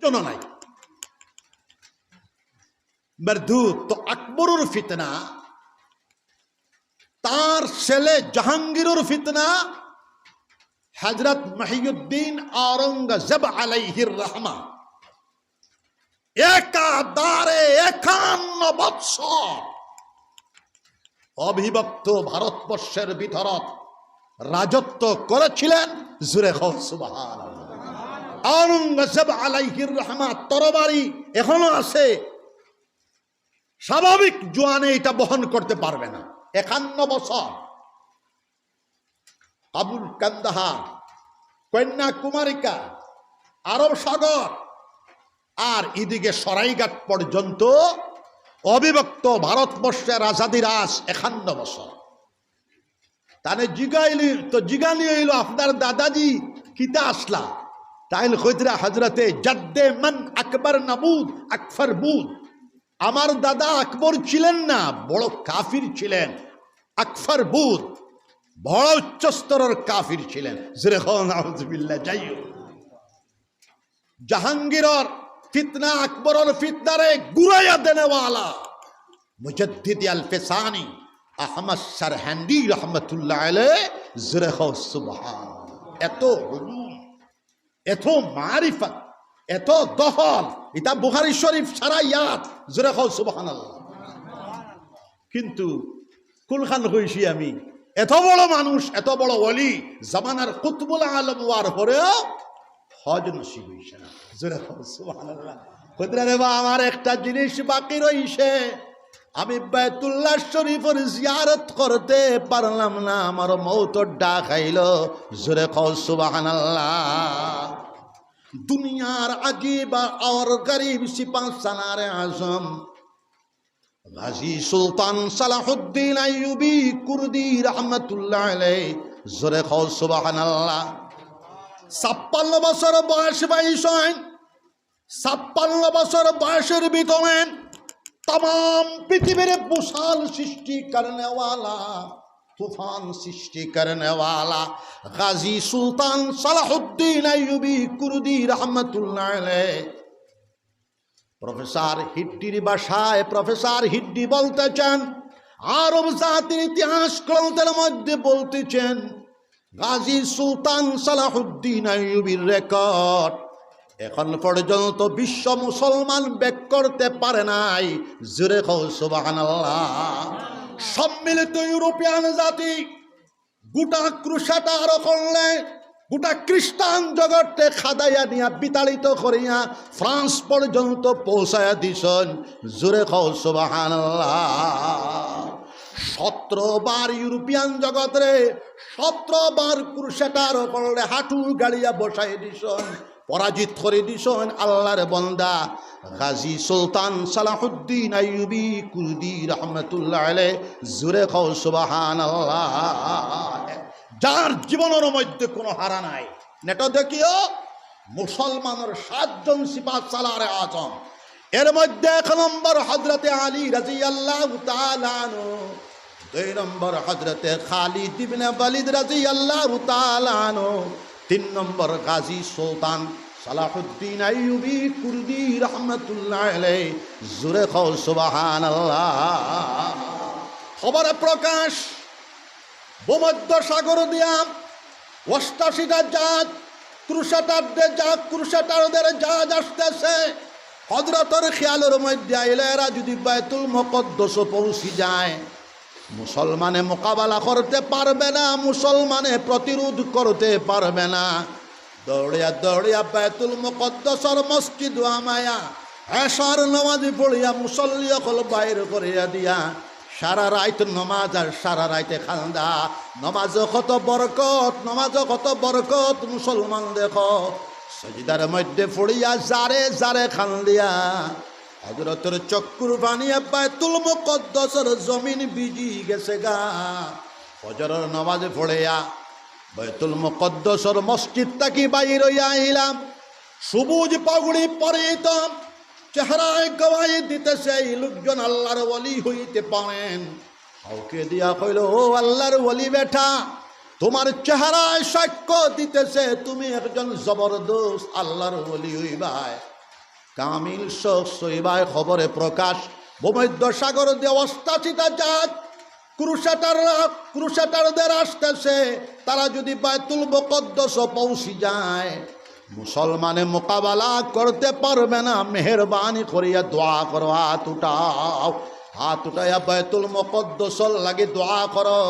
তুলনা নাই। মরদুদ তো আকবরের ফিতনা, তার ছেলে জাহাঙ্গীরের ফিতনা, হযরত মহিউদ্দিন আওরঙ্গজেব আলাইহির রহমা একাধারে 51 বৎসর অবিভক্ত ভারতবর্ষের ভিতরত রাজত্ব করেছিলেন। জুরে খাও সুবহানাল্লাহ। আওরঙ্গজেব আলাইহির রহমা তরবারি এখনো আছে, স্বাভাবিক জোয়ানে এটা বহন করতে পারবে না। 51 বছর কাবুল, কান্দাহার, কন্যাকুমারিকা, আরব সাগর আর এদিকে সরাইঘাট পর্যন্ত অবিভক্ত ভারতবর্ষের আজাদির আজ 51 বছর। তাহলে জিগানি হইল আপনার দাদাজি কিতা আসলা, তাইল খৈতরা হজরতে জাদ্দে মান আকবর নাবুদ আকফর বুদ। আমার দাদা আকবর ছিলেন না, বড় কাফির ছিলেন। আকফর বুদ বড় উচ্চস্তরের কাফির ছিলেন। যাইও জাহাঙ্গীরের ফিতনা, আকবরের ফিতনারে গুরাইয়া দেনেওয়ালা মুজাদ্দিদ আল ফেসানি আহমদ সরহান্দি রহমতুল্লাহ আলাইহি। জুরে খাও সুবহানাল্লাহ। এত উলুম, এত মারিফত, এত দখল, এটা বুখারী শরীফ সারা ইয়াদ। জুরে খাও সুবহানাল্লাহ। কিন্তু কুলখান হইছি আমি, এত বড় মানুষ, এত বড় ওলি, জামানার কুতুবুল আলম হওয়ার পরেও হজ নসিব হইছে না। জোরে খাও সুবহানাল্লাহ। কইরা রে বা আমার একটা জিনিস বাকি রইছে, আমি বাইতুল্লাহ শরীফের জিয়ারত করতে পারলাম না, আমার মৌতর ডাক আইলো। জোরে খাও সুবহানাল্লাহ। দুনিয়ার আজীব আর গরিব সিপাহ সালারে আজম গাজী সুলতান সালাহুদ্দিন আইয়ুবী কুর্দি রহমতুল্লাহ আলাইহি। জোরে খাও সুবহানাল্লাহ। 56 বছর বয়স পাইছেন। 56 বছর বয়সের ভিতরে তাম পৃথিবীর বিশাল সৃষ্টি করনেওয়ালা, তুফান সৃষ্টি করনেওয়ালা গাজী সুলতান সালাহুদ্দিন আইয়ুবী কুর্দি রহমতুল্লাহ আলাইহি প্রফেসর হিড্ডির ভাষায় প্রফেসর হিড্ডি বলতেছেন, আরব জাতির ইতিহাস গ্রন্থের মধ্যে বলতেছেন, গাজী সুলতান সালাহুদ্দিন আইয়ুবীর রেকর্ড এখন পর্যন্ত বিশ্ব মুসলমান ব্যাক করতে পারে নাই। জোরে খাও সুবহানাল্লাহ। সম্মিলিত ইউরোপিয়ান জাতি গোটা ক্রুসেডার করলে গোটা খ্রিস্টান জগতে খাদাইয়া নিয়া বিতাড়িত করিয়া ফ্রান্স পর্যন্ত পৌঁছায়া দিছেন। জোরে খাও সুবহানাল্লাহ। 17 বার ইউরোপিয়ান জগৎরে 17 বার ক্রুসেডার করলে হাঁটু গাড়িয়া বসাই দিছেন, পরাজিত করে দিছেন আল্লাহর বান্দা গাজী সুলতান সালাহুদ্দিন আইয়ুবী কুর্দি রহমতুল্লাহ আলাইহি। জোরে খাও সুবহানাল্লাহ। যার জীবনের মধ্যে কোনো হারা নাই। নেটো দেখিও মুসলমানের 7 জন সিপাহ সালারে আজম, এর মধ্যে 1 নম্বর হযরতে আলী রাদিয়াল্লাহু তাআলা আনহু, 2 নম্বর হযরতে খালিদ ইবনে ওয়ালিদ রাদিয়াল্লাহু তাআলা আনহু, 3 নম্বর গাজী সুলতান সালাহুদ্দিন আইয়ুবী কুর্দি রহমতুল্লাহ আলাইহি। জোরে খাও সুবহানাল্লাহ। খবরে প্রকাশ ভূমধ্য সাগর দিয়া 88টা জাহাজ ক্রুসেডারদের জাহাজ আসতেছে। হযরতের খেয়ালের মধ্যে আইলে এরা যদি বাইতুল মুকদ্দাস পৌঁছে যায়, মুসলমানে মোকাবেলা করতে পারবে না, মুসলমানে প্রতিরোধ করতে পারবে না। দৌড়িয়া দৌড়িয়া বাইতুল মুকদ্দাসের মসজিদ আমায়া এশার নামাজ পড়িয়া মুসল্লি সকল বাইর করিয়া দিয়া সারা রাত নমাজ আর সারা রাইতে খান্দা। নমাজ কত বরকত, নমাজ কত বরকত। মুসলমান দেখো সজিদার মধ্যে পড়িয়া জারে জারে খান্দিয়া হযরতের চক্ষুর বানিয়া বাইতুল মুকদ্দাসের জমিন ভিজি গেছে গা। ফজরের নামাজ পড়িয়া বাইতুল মুকদ্দাসের মসজিদ থেকে বাইর হইয়া আইলাম। সবুজ পাগড়ি পরিহিত, চেহারায় গওয়াই দিতেছে এই লোকজন আল্লাহর ওলি হইতে পারেন। কাউকে দিয়া কইল, ও আল্লাহর ওলি বেটা, তোমার চেহারায় সাক্ষ্য দিতেছে তুমি একজন জবরদস্ত আল্লাহর ওলি হইবাই। কামিল সহিবায় খবরে প্রকাশ ভূমধ্য সাগর দিয়ে অষ্টাশিটা জাহাজ ক্রুসেডারদের আসতেছে। তারা যদি বাইতুল মুকদ্দাস পৌঁছে যায় মুসলমানে মোকাবেলা করতে পারবে না। মেহরবানি করিয়া দোয়া করো, হাত উঠাও, হাত উঠাইয়া বাইতুল মুকদ্দাস লাগে দোয়া করো,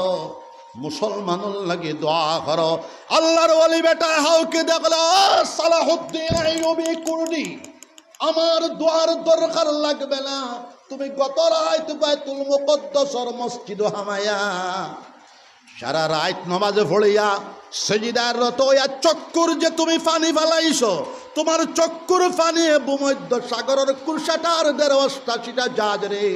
মুসলমানুল লাগে দোয়া করো। আল্লাহর ওলি বেটা হাউকে দেখলো সালাহুদ্দিন আইয়ুবী কুর্দি, আমার দোয়ার দরকার লাগবে না, তুমি গত রাত বাইতুল মুকদ্দাসের মসজিদ হামায়া সারা রাত নামাজে পড়িয়া সেজদার রত হইয়া চক্কর যে তুমি পানি ফালাইছো, তোমার চক্কর পানি ভূমধ্য সাগরের ক্রুসেডারদের ৮৮টা জাহাজ রে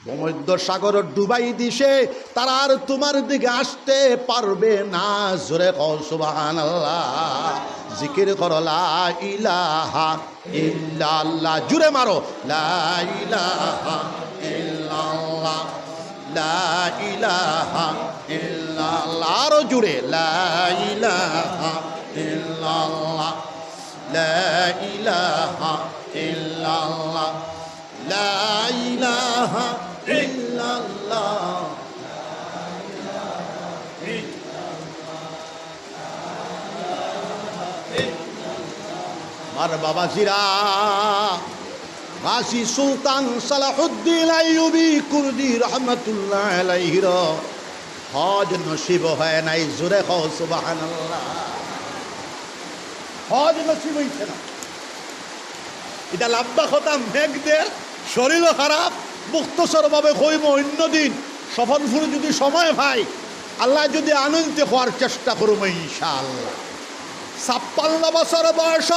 ভূমধ্য সাগর ডুবাই দিছে, তারা আর তোমার দিকে আসতে পারবে না। জোরে কও সুবহানাল্লাহ, জিকির করো লা ইলাহা ইল্লাল্লাহ, জুড়ে মারো লা ইলাহা ইল্লাল্লাহ, লা ইলাহা ইল্লাল্লাহ, আরো জুড়ে লা ইলাহা ইল্লাল্লাহ, লা ইলাহা ইল্লাল্লাহ, লা ইলাহা ইল্লাল্লাহ। আমার বাবাজিরা, গাজী সুলতান সালাহুদ্দিন আইয়ুবী কুর্দি রহমতুল্লাহ আলাইহির হজ নসিব হয় নাই। জোরে কও সুবহানাল্লাহ, হজ নসিব হইছে না। এটা লাম্বা কথা, মেঘদের শরীরও খারাপ, মুক্তসরভাবে কইম অন্যদিন সফলপুর যদি সময় পাই, আল্লাহ যদি আনন্দে হওয়ার চেষ্টা করব ইনশাআল্লাহ। ৫৬ বছর বয়স,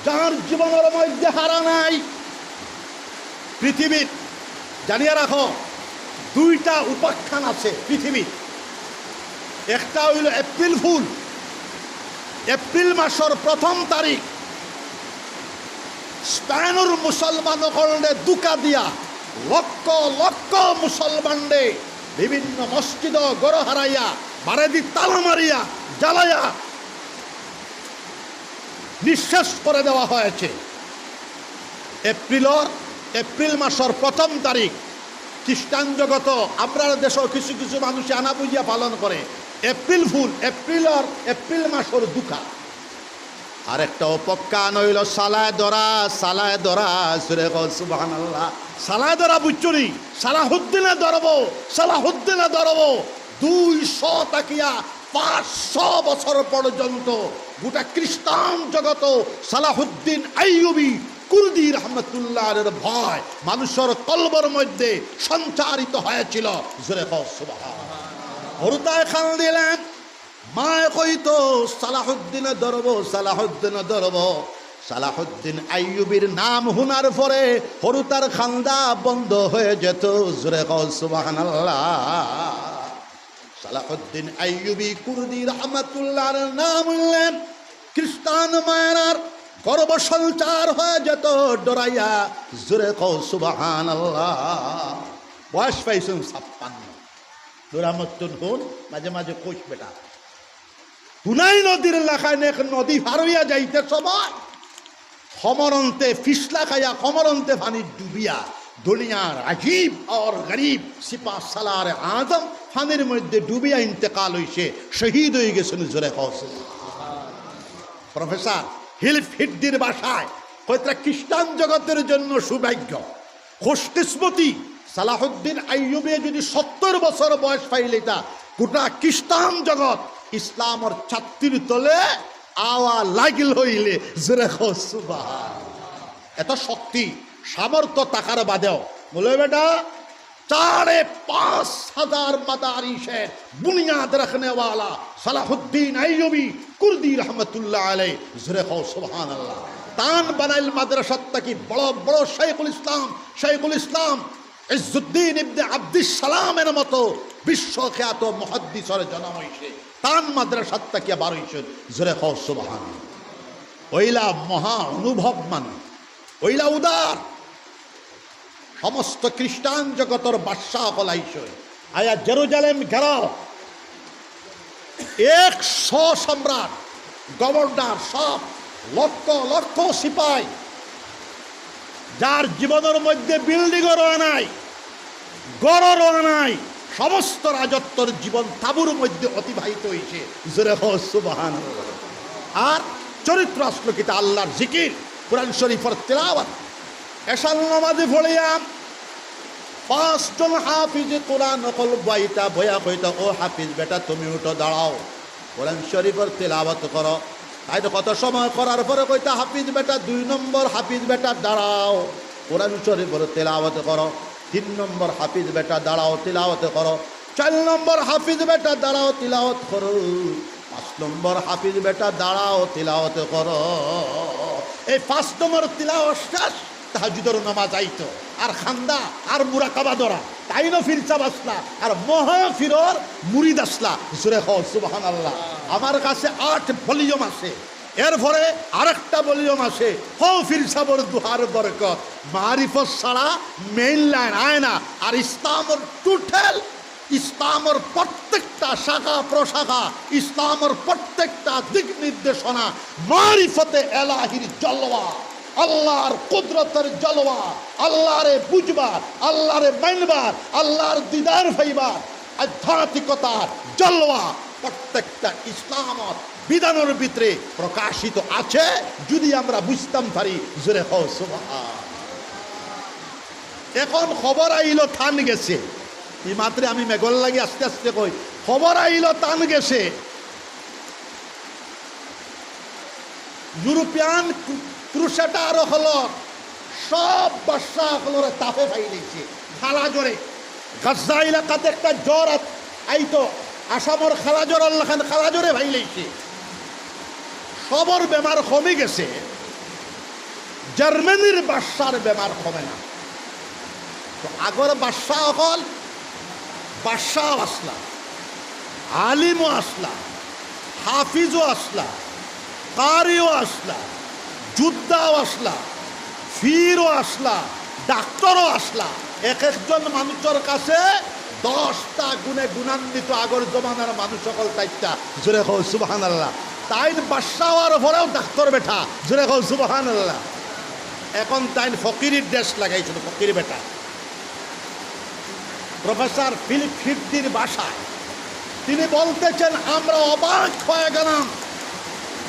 যার জীবনের মধ্যে হারা নাই। পৃথিবীর জানিয়ে রাখো দুইটা উপাখ্যান আছে পৃথিবীর। একটা হইল এপ্রিল ফুল, এপ্রিল মাসের ১ম তারিখ স্পেনের মুসলমানসকলে দুকা দিয়া লক্ষ লক্ষ মুসলমানরে বিভিন্ন মসজিদ গড় হারাইয়া বারেদি তালা মারিয়া জ্বালাইয়া নিঃশেষ করে দেওয়া হয়েছে। এপ্রিল মাসের ১ম তারিখ খ্রিস্টান জগত আমরা দেশেও কিছু কিছু মানুষ আনা বুঝিয়া পালন করে এপ্রিল ফুল, এপ্রিল মাসের দুকা। আর একটা অপক্কান হইল সালায় দরা, সালায় দরা, সুরে কও সুবহানাল্লাহ। সালায় দরা বুঝছনি, সালাহুদ্দিনে ধরব, সালাহুদ্দিনে ধরব। ২০০ তাকিয়া ৫০০ বছর পর্যন্ত গোটা খ্রিস্টান জগত সালাহুদ্দিন আইয়ুবী কুর্দি রহমতুল্লাহের ভয় মানুষের কলবের মধ্যে সঞ্চারিত হয়েছিল। জোরে কও সুবহানাল্লাহ। হরুতায় খান দিলেন, মায় কইতো সালাহুদ্দিনে ধরব, সালাহুদ্দিনে ধরব। সালাহুদ্দিন আইয়ুবীর নাম শোনার পরে হরুতার খান্দা বন্ধ হয়ে যেত। জোরে কও সুবহানাল্লাহ। সালাহুদ্দিন আইয়ুবী কুর্দি রহমতুল্লাহর নাম উল্লেন, খ্রিস্টান মায়ের গর্ব সঞ্চার হয়ে যেত ডরাইয়া। জোরে কও সুবহানাল্লাহ। বয়স পাইছেন ৫৬। দুরামতুন হুন মাঝে মাঝে কোষ বেটা হুনাই নদীর লেখায় এক নদী পার হইয়া যাইতে সময় খমরন্তে ফিসলা খাইয়া খমরন্তে পানি ডুবিয়া দুনিয়ার আজীব আর গরিব সিপা সালার আজম পানির মধ্যে ডুবিয়া ইন্তেকাল হইছে, শহীদ হয়ে গেছেন। জোরে কওছে প্রফেসর হিলফ হিড্ডির বাসায় কয়টা খ্রিস্টান জগতের জন্য সৌভাগ্য, খুশকিসমতি। সালাহুদ্দিন আইয়ুবী যদি ৭০ বছর বয়স পাইলে তা গোটা খ্রিস্টান জগৎ ইসলামর ছাত্রীর তলে আওয়া লাগিল হইলে। জোরে কও সুবহানাল্লাহ। এত শক্তি সামর্থ্য টাকার বাদেও বলে বেটা ৫,৫০০ মাদারিসের বুনিয়াদ রাখনেওয়ালা সালাহুদ্দিন আইয়ুবী কুর্দি রহমতুল্লাহ আলাইহি। জোরে কও সুবহানাল্লাহ। তান বানাইল মাদ্রাসাত থাকি বড় বড় শাইখুল ইসলাম ইজ্জুদ্দিন ইবনে আব্দুস সালামের মতো বিশ্বখ্যাত মুহাদ্দিসের জন্ম হইছে। তান মাদ্রাসাত থাকি বার হইছে। জোরে কও সুবহানাল্লাহ। ওইলা মহা অনুভব মানুষ, ওইলা উদার। সমস্ত খ্রিস্টান জগতের বাদশাহ হলাইছে আয়া জেরুজালেম ঘেরাও, ১০০ সম্রাট গভর্নর সব লক্ষ লক্ষ সিপাই, যার জীবনের মধ্যে বিল্ডিংও নাই, গড়ও নাই, সমস্ত রাজত্বর জীবন তাঁবুর মধ্যে অতিবাহিত হয়েছে। জোরে হোক সুবহানাল্লাহ। আর চরিত্র আসলো কিতা আল্লাহর জিকির, কোরআন শরীফের তিলাওয়াত। এশার নামাজে পড়িয়াম পাঁচজন হাফিজে কোরআন নকল বইটা বয়া কইতা, ও হাফিজ বেটা তুমি উঠো, দাঁড়াও, কোরআন শরীফের তিলাওয়াত করো। তাই তো কত সময় করার পরে কইতা, হাফিজ বেটা 2 নম্বর হাফিজ বেটা দাঁড়াও, কোরআন শরীফের তিলাওয়াত করো। 3 নম্বর হাফিজ বেটা দাঁড়াও, তিলাওয়াত করো। 4 নম্বর হাফিজ বেটা দাঁড়াও, তিলাওয়াত করো। 5 নম্বর হাফিজ বেটা দাঁড়াও, তিলাওয়াত করো। এই 5 নম্বর তিলাওয়াত শেষ, তাহাজ্জুদের নামাজ আইতো, আর খান্দা আর মুরাকাবা ধরা, তাই না ফিরসা বাসলা, আর মহাফিরর মুরিদ আসলা। জোরে হোক সুবহানাল্লাহ। আমার কাছে 8 ভলিউম আছে, এরপরে আরেকটা ভলিউম আছে, হো ফিরসাবর দুহার বরকত। মারিফত ছাড়া মেইন লাইন আয় না। আর ইসলামের টোটাল, ইসলামের প্রত্যেকটা শাখা প্রশাখা, ইসলামের প্রত্যেকটা দিক নির্দেশনা মারিফতে এলাহির জলওয়া, আল্লাহর কুদরতের জলওয়া, আল্লাহরে বুঝবার, আল্লাহরে মানবার, আল্লাহর দিদার পাইবার আধ্যাত্মিকতার জলওয়া প্রত্যেকটা ইসলামত বিধানের ভিতরে প্রকাশিত আছে, যদি আমরা বুঝতাম পারি। জোরে হও সুবহান। এখন খবর আইলো থান গেছে, এই মাত্রে আমি মেঘল লাগি আস্তে আস্তে কই, খবর আইলো টান গেছে, ইউরোপিয়ান ক্রুসেডার হলো সব বাদশা হলো তাপে ফাইলেছে খালা জোরে। গাজা এলাকাতে একটা জ্বর আইতো, আসামর খালা জ্বর, আল্লাহ খান খালা জোরে ফাইলেছে, সবর বেমার কমে গেছে, জার্মানির বাদশার বেমার কমে না। তো আগর বাদশা হল, বাদশাহ আসলা, আলিমও আসলা, হাফিজও আসলা, কারিও আসলা, যোদ্ধাও আসলা, ফিরও আসলা, ডাক্তারও আসলা। এক একজন মানুষের কাছে 10টা গুণে গুণান্বিত আগর জমানার মানুষ সকল তাইটা। জোরে হোক সুবহানাল্লাহ। তাই বাদশা হওয়ার পরেও ডাক্তার বেটা। জোরে হোক সুবহানাল্লাহ। এখন তাই ফকিরের ড্রেস লাগাইছিল, ফকির বেটা। প্রফেসর ফিলিপ ফিফটির বাসায় তিনি বলতেছেন, আমরা অবাক হয়ে গেলাম,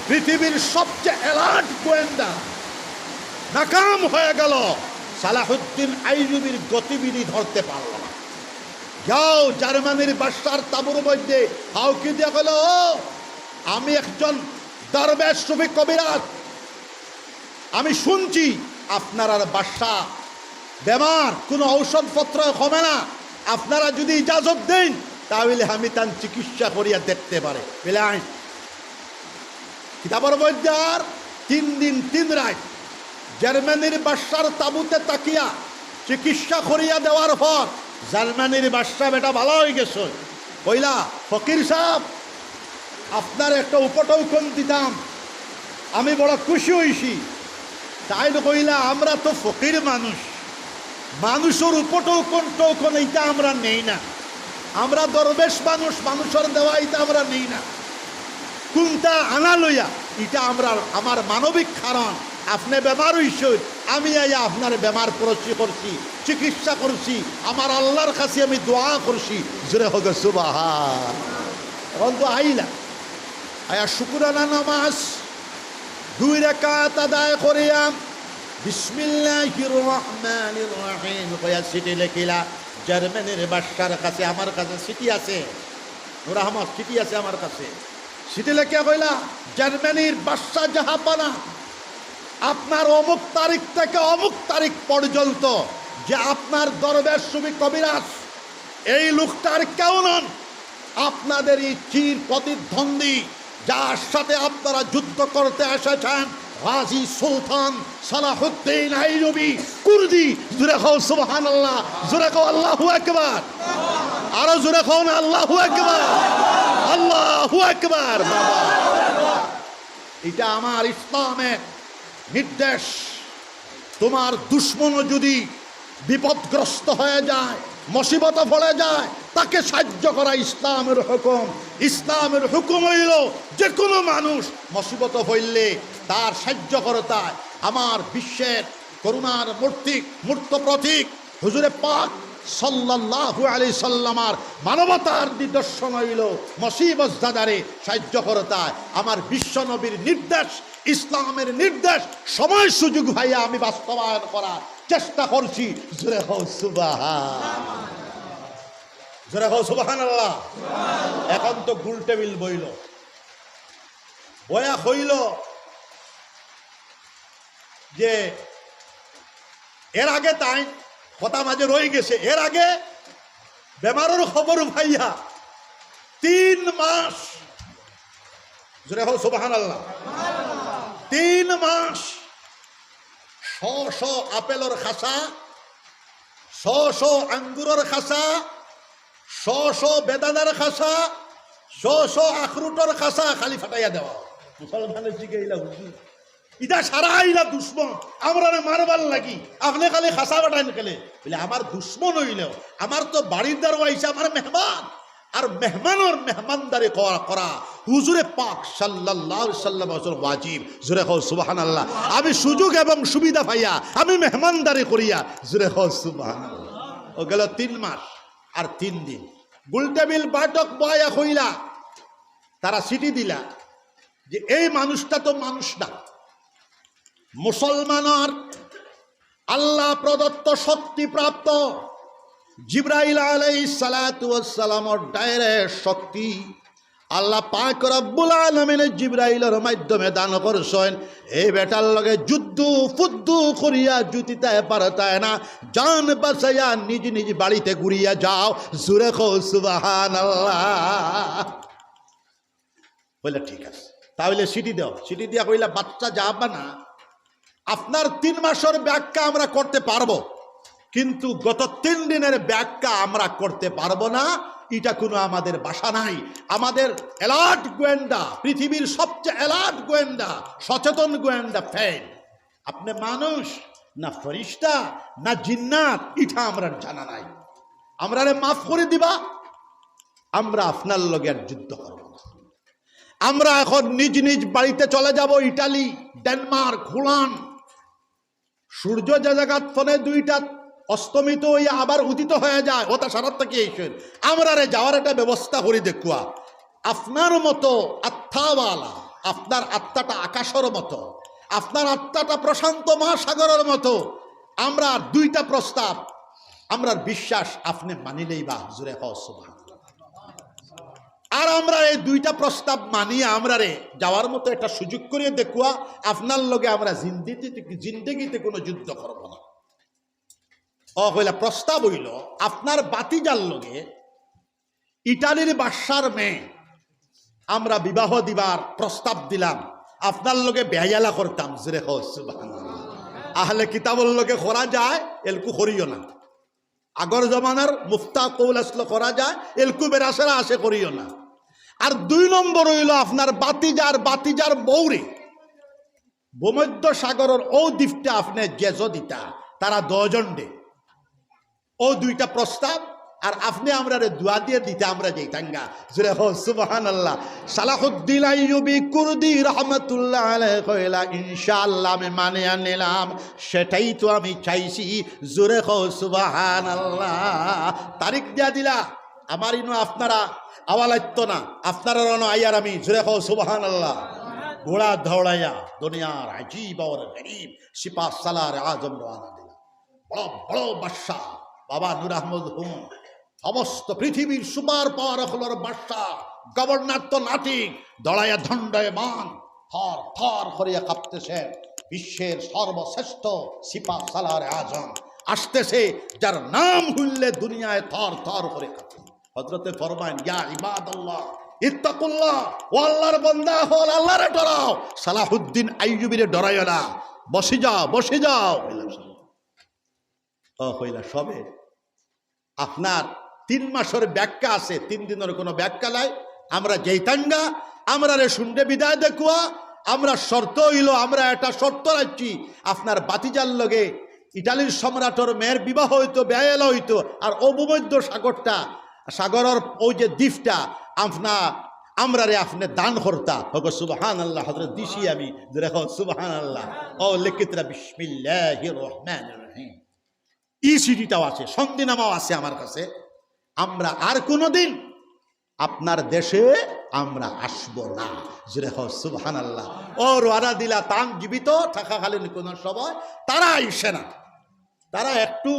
পৃথিবীর সবচেয়ে অ্যালার্ট গোয়েন্দা নাকাম হয়ে গেল, সালাহুদ্দিন আইয়ুবীর গতিবিধি ধরতে পারল না। যাও জার্মানির বাদশার তাঁবুর মধ্যে হাউকি দিয়ে গেল, আমি একজন দরবেশ সুফি কবিরাজ, আমি শুনছি আপনার আর বাদশা বেমার, কোনো ঔষধপত্র কমে না, আপনারা যদি ইজাজত দেন তাহলে আমি তার চিকিৎসা করিয়া দেখতে পারে। পেলাই কিতাবের মধ্যে আর 3 দিন 3 রাত জার্মানির বাদশার তাঁবুতে তাকিয়া চিকিৎসা করিয়া দেওয়ার পর জার্মানির বাদশা বেটা ভালো হয়ে গেছে। কইলা, ফকির সাহেব আপনার একটা উপটৌকন দিতাম, আমি বড় খুশি হইছি। তাই কইলা, আমরা তো ফকির মানুষ, মানুষের উপটৌকন টৌকন এইটা আমরা নেই না, আমরা দরবেশ মানুষ, মানুষের দেওয়া এইটা আমরা নেই না, কোনটা আনা লইয়া এটা আমরা, আমার মানবিক কারণ, আপনি বেমার হইছেন, আমি আইয়া আপনার বেমার করছি, চিকিৎসা করছি, আমার আল্লাহর কাছে আমি দোয়া করছি। জোরে হোক সুবহান। এখন তো আইলা, আয়া শুকরানা নামাজ 2 রাকাত আদায় করিয়া বিসমিল্লাহির রহমানির রহিম কইয়া চিঠি লিখিলা জার্মানির বাদশার কাছে। আমার কাছে চিঠি আছে, নূর আহমদ চিঠি আছে আমার কাছে। চিঠি লেখা কইলা, জার্মানির বাদশা জাহাপানা, আপনার অমুক তারিখ থেকে অমুক তারিখ পর্যন্ত যে আপনার দরবেশ সুফি কবিরাজ, এই লোকটার কেউ নন, আপনাদের এই চির প্রতিদ্বন্দ্বী, যার সাথে আপনারা যুদ্ধ করতে এসেছেন, গাজী সুলতান সালাহুদ্দিন আইয়ুবী কুর্দি। জোরে কও সুবহানাল্লাহ, জোরে কও আল্লাহু আকবার, আরো জোরে কও না আল্লাহু আকবার, আল্লাহু আকবার। বাবা, এটা আমার ইসলামের নির্দেশ। তোমার দুশ্মন যদি বিপদগ্রস্ত হয়ে যায়, মুসিবতে পড়ে যায়, তাকে সাহায্য করা ইসলামের হুকুম। ইসলামের হুকুম হইল যে কোনো মানুষ মুসিবতে পড়লে তার সাহায্য করতে। আমার বিশ্বের করুণার মূর্ত প্রতীক হুজুরে পাক সাল্লাল্লাহু আলাইহি সাল্লামার মানবতার নিদর্শন হইল মুসিবত দাদারে সাহায্য করতে। আমার বিশ্ব নবীর নির্দেশ, ইসলামের নির্দেশ সময় সুযোগ ভাইয়া আমি বাস্তবায়ন করার চেষ্টা করছি। জোরে হও সুবহান, জোরে হও সুবহানাল্লাহ। এখন তো গোল টেবিল বইল, বয়া হইল যে এর আগে তাই কথা মাঝে রয়ে গেছে। এর আগে বেমারের খবর ভাইয়া 3 মাস, জোরে হও সুবহানাল্লাহ, 3 মাস 100 আপেলের খাসা, 100 আঙ্গুরের খাসা, 100 বেদানার খাসা, 100 আখরুটের খাসা খালি ফাটাইয়া দেওয়া। মুসলমানের দিকে ইলা হুজুর ইটা সারা ইলা দুশ্মন আমরা মারবার লাগি, আপনি খালি খাসা বাটাইন খেলে বলে আমার দুশ্মন হইলেও আমার তো বাড়ির দ্বার হইছে আমার মেহমান, আর মেহমানের মেহমানদারি করা হুজুরে পাক সাল্লাল্লাহু আলাইহি সাল্লাম ওয়াজিব। জোরে হও সুবহানাল্লাহ। আমি সুযোগ এবং সুবিধা পাইয়া আমি মেহমানদারি করিয়া, জোরে হও সুবহানাল্লাহ। ও গেল 3 মাস আর 3 দিন। গোলটেবিল বাটক বয়া হইলা, তারা সিটি দিলা যে এই মানুষটা তো মানুষ না, মুসলমানের আল্লাহ প্রদত্ত শক্তি প্রাপ্ত জিবরাইল আলাইহিস সালাতু ওয়াস সালামের ডাইরেক্ট শক্তি আল্লাহ পাক রব্বুল আলামিন জিবরাইলের মাধ্যমে দান করছেন। এই বেটার লগে যুদ্ধ ফুদ্ধ করিয়া জুতিতে পারতায় না, জান বাঁচাইয়া নিজ নিজ বাড়িতে ঘুরিয়া যাও। জোরে কও সুবহানাল্লাহ। বলে ঠিক আছে, তাহলে সিটি দাও। সিটি দিয়া কইলা বাচ্চা যাবা না, আপনার 3 মাসের ব্যাখ্যা আমরা করতে পারবো, কিন্তু গত 3 দিনের ব্যাখ্যা আমরা করতে পারবো না। এটা কোনো আমাদের বাসা নাই। আমাদের অ্যালার্ট গোয়েন্দা, পৃথিবীর সবচেয়ে অ্যালার্ট গোয়েন্দা, সচেতন গোয়েন্দা ফেল। আপনি মানুষ না ফেরেশতা না জিন্নাত, এটা আমরা জানা নাই। আমরা মাফ করে দিবা, আমরা আপনার লগে আর যুদ্ধ করব না। আমরা এখন নিজ নিজ বাড়িতে চলে যাব। Italy, Denmark, Holland. সূর্য যে জায়গা ফোনে 2টা অস্তমিত হইয়া আবার উদিত হয়ে যায়, ওটা সারাত থেকে এসেন আমরা যাওয়ার একটা ব্যবস্থা করি। দেখুয়া আপনার মতো আত্মাওয়ালা, আপনার আত্মাটা আকাশের মতো, আপনার আত্মাটা প্রশান্ত মহাসাগরের মতো। আমরা 2টা প্রস্তাব, আমরা বিশ্বাস আপনি মানিলেই বা জোরে হও সুবহানাল্লাহ। আর আমরা এই 2টা প্রস্তাব মানিয়ে আমরা যাওয়ার মতো একটা সুযোগ করিয়ে দেখুয়া আপনার লগে আমরা জিন্দেগিতে কোনো যুদ্ধ করব না। হইলা প্রস্তাব হইল আপনার বাতিজার লগে ইটালির বাদশার মেয়ে আমরা বিবাহ দিবার প্রস্তাব দিলাম, আপনার লগে বেহায়ালা করতাম। জোরে হও সুবহানাল্লাহ। আহলে কিতাবর লগে করা যায়, এলকু করিও না। আগর জমানার মুফতা কৌল আসলে করা যায়, এলকু বেরাসেরা আসে করিও না। আর 2 নম্বর হইল আপনার বাতিজার বৌরে ভূমধ্য সাগরের ও দ্বীপটা আপনি জেজ দিতা, তারা 2 জন ডে। ও 2টা প্রস্তাব, আর আপনি আমরা দোয়া দিয়ে দিতে আমরা যেতাঙ্গা। জোরে হো সুবহানাল্লাহ। সালাহুদ্দিন আইয়ুবী কুরদি রহমাতুল্লাহ আলাইহি কইলা ইনশাআল্লাহ আমি মানিয়া নিলাম, সেটাই তো আমি চাইছি। জোরে হো সুবহানাল্লাহ। তারিখ দিয়া দিলা, আমার ইনো আপনারা আওয়ালাইতো না, আপনারা রনো আইয়ার আমি। জোরে হো সুবহানাল্লাহ। ঘোড়া দৌড়াইয়া দুনিয়ার আজীব আর গরিব সিপা সালার আজম রওনা দিলা। বড় বড় বাদশা বাবা নূর আহমদ হুম, সমস্ত পৃথিবীর সুপার পাওয়ার হলোর বাদশা, গভর্নর তো নাটিক দড়াইয়া দণ্ডায়মান, থর থর করিয়া কাঁপতেছে। বিশ্বের সর্বশ্রেষ্ঠ সিপা সালার আজম আসতেছে, যার নাম হইলে দুনিয়ায় থর থর করে কাঁপে। হযরতে ফরমান ইয়া ইবাদাল্লাহ ইত্তাকুল্লাহ, ও আল্লাহর বান্দা হল, আল্লাহরে ডরাও। সালাহুদ্দিন আইয়ুবীরে ডরাইও না, বসে যাও বসে যাও। হইলা সবে আপনার 3 মাসের ব্যাখ্যা আছে, 3 দিনের কোনো ব্যাখ্যা নাই। আমরা যেইতাঙ্গা আমরা শুনতে বিদায় দেখুয়া। আমরা শর্ত হইল, আমরা একটা শর্ত রাখছি, আপনার বাতিজার লগে ইটালির সম্রাটর মেয়ের বিবাহ হইতো, বেয়াল হইতো, আর অবমধ্য সাগরের ওই যে দ্বীপটা আমরা রে আপনি দান করতা হোক সুবহানাল্লাহ। হযরত দিছি আমি দেখো সুবহানাল্লাহ। ও লিখিতরা বিসমিল্লাহির রহমানির রহিম। ই সিডিটাও আছে, সন্ধিনামাও আছে আমার কাছে। আমরা আর কোনোদিন আপনার দেশে আমরা আসবো না। দেখো সুবহানাল্লাহ। ও রোয়ানা দিলা তান জীবিত থাকাকালীন কোন সময় তারা আইসে না, তারা একটু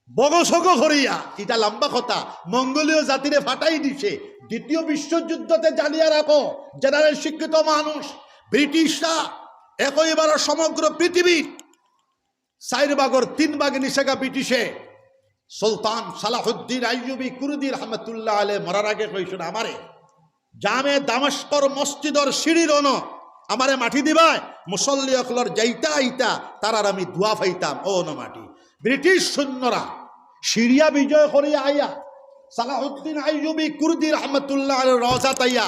বগসগ করিয়া, এটা লম্বা কথা, মঙ্গোলীয় জাতিরে ফাটাই দিছে। দ্বিতীয় বিশ্বযুদ্ধতে জানিয়ে রাখো জেনারেল শিক্ষিত মানুষ, ব্রিটিশরা একইবার সমগ্র পৃথিবীর 4 ভাগের 3 ভাগ নিষেধা ব্রিটিশে। সুলতান সালাহুদ্দিন আইয়ুবী কুরদি রহমতুল্লাহ আলাইহি মরার আগে কইছেন আমারে জামে দামেস্কর মসজিদর সিঁড়ির অন আমারে মাটি দিবাই, মুসল্লি অকলর যাইতা আইতা তারার আমি দোয়া পাইতাম ও ন মাটি। ব্রিটিশ সৈন্যরা সিরিয়া বিজয় করিয়া আইয়া সালাহুদ্দিন আইয়ুবী কুরদি রহমতুল্লাহ আলাইহি রওজা তাইয়া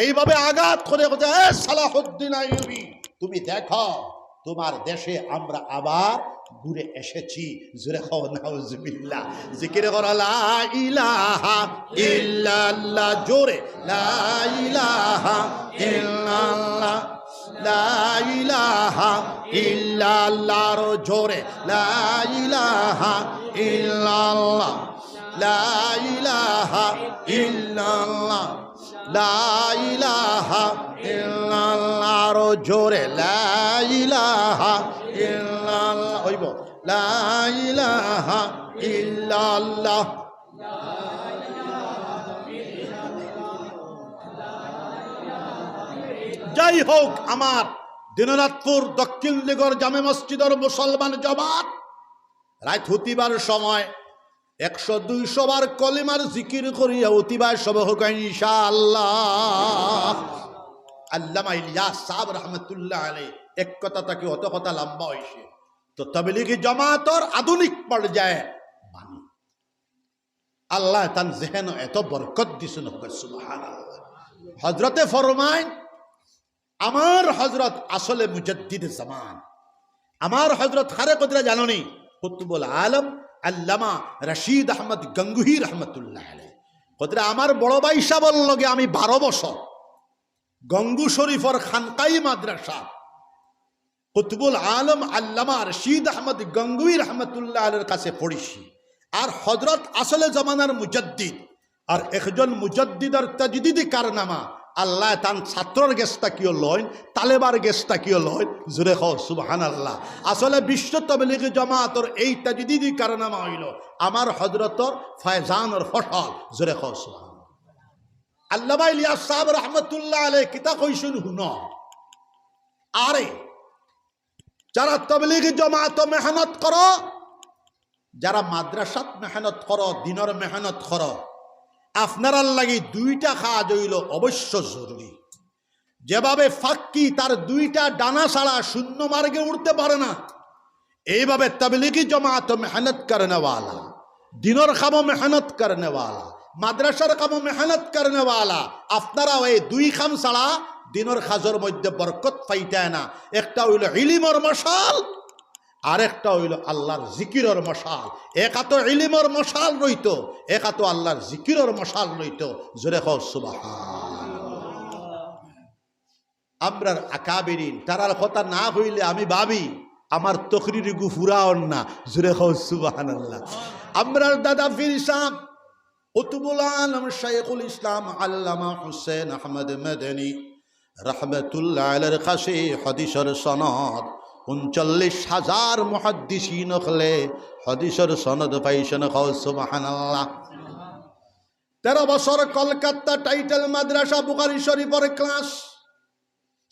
এইভাবে আঘাত করে এ সালাহুদ্দিন আইয়ুবী, তুমি দেখো তোমার দেশে আমরা আবার ঘুরে এসেছি। জোরে খাও নাউজুবিল্লাহ। জিকির করো লা ইলাহা ইল্লাল্লাহ, জোরে লা ইলাহা ইল্লাল্লাহ, লা ইলাহা ইল্লাল্লাহ, রো জোরে লা ইলাহা ইল্লাল্লাহ, লা ইলাহা ইল্লাল্লাহ, লা ইলাহা ইল্লাল্লাহ, রো জোরে লা ইলাহা ইল্লাল্লাহ, হইব লা ইলাহা ইল্লাল্লাহ। যাই হোক, আমার দিনাজপুর দক্ষিণ দিগর জামে মসজিদের মুসলমান জামাত রাত হতিবার সময় 100-200 বার কলিমার জিকির করিয়া অতিবার সব হোক ইনশাআল্লাহ। আল্লামা ইলিয়াস সাহেব রহমতুল্লাহ আলাইহি এক কথা তাকে অত কথা লম্বা হয়েছে। তো তাবলীগি জামাতর আধুনিক পর্যায়ে বাণী আল্লাহ তান জেহেন এত বরকত দিছেন, সুবহানাল্লাহ। হযরতে ফরমায় আমার হযরত আসলে মুজাদ্দিদ জামান, আমার হযরত খারে কদরা জাননি কুতুবুল আলম আল্লামা রশিদ আহমদ গঙ্গুহি রহমতুল্লাহ আলাইহি কদরা আমার বড় ভাই সাহেবের লগে আমি 12 বছর গঙ্গু শরীফর খানকাই মাদ্রাসা কুতুবুল আলম আল্লামা রশিদ আহমদ গঙ্গুহি রহমতুল্লাহ আলাইহির কাছে পড়িছি। আর হযরত আসলে জামানার মুজাদ্দিদ, আর একজন মুজাদ্দিদের তাজদিদি কারনামা আল্লাহ তান ছাত্রর গেস্তা কিয় লয়, তালেবার গেস্তা কিয় লয়, জোরে খাও সুবহানাল্লাহ। আসলে বিশ্ব তাবলীগি জামাতর এই তাজদিদি কারনামা হইল আমার হযরতর ফয়জানের ফসল, জোরে খাও সুবহানাল্লাহ। আল্লামা ইলিয়াস সাহেব রহমতুল্লাহ আলাইহি কিতা কইছেন হুন, আরে যারা তাবলীগি জামাত মেহনত করো, যারা মাদ্রাসাত মেহনত করো, দিনের মেহনত করো, আপনার লাগি 2টা কাজ হইল অবশ্য জরুরি। যেভাবে ফাক্কি তার 2টা ডানা ছাড়া শূন্য মার্গে উঠতে পারে না, এইভাবে তাবলীগি জামাত মেহনত করনেওয়ালা, দিনের কামো মেহনত করনেওয়ালা, মাদ্রাসার কামো মেহনত করনেওয়ালা, আপনারাও এই 2 কাম ছাড়া দিনের কাজের মধ্যে বরকত পাইতে না। একটা হইল ইলমের মশাল, আরেকটা হইল আল্লাহর জিকিরের মশাল। একাতো ইলমের মশাল রইত, একাতো আল্লাহর জিকিরের মশাল রইত, জোরে খাও সুবহানাল্লাহ। আমরার আকাবিরিন তারার কথা না হইলে আমি ভাবি আমার তকরির গুফুরাও না, জোরে খাও সুবহানাল্লাহ। আমরার দাদা পীর সাহেব কুতুবুল আলম শাইখুল ইসলাম আল্লামা হুসেন আহমদ মদনী রহমতুল্লাহ আলাইহির কাছে হাদিসের সনদ 39,000 মুহাদ্দিসিন হলে হাদিসের সনদ পাইছেন, খাও সুবহানাল্লাহ। 13 বছর কলকাতা টাইটেল মাদ্রাসা বুখারী শরীফের ক্লাস,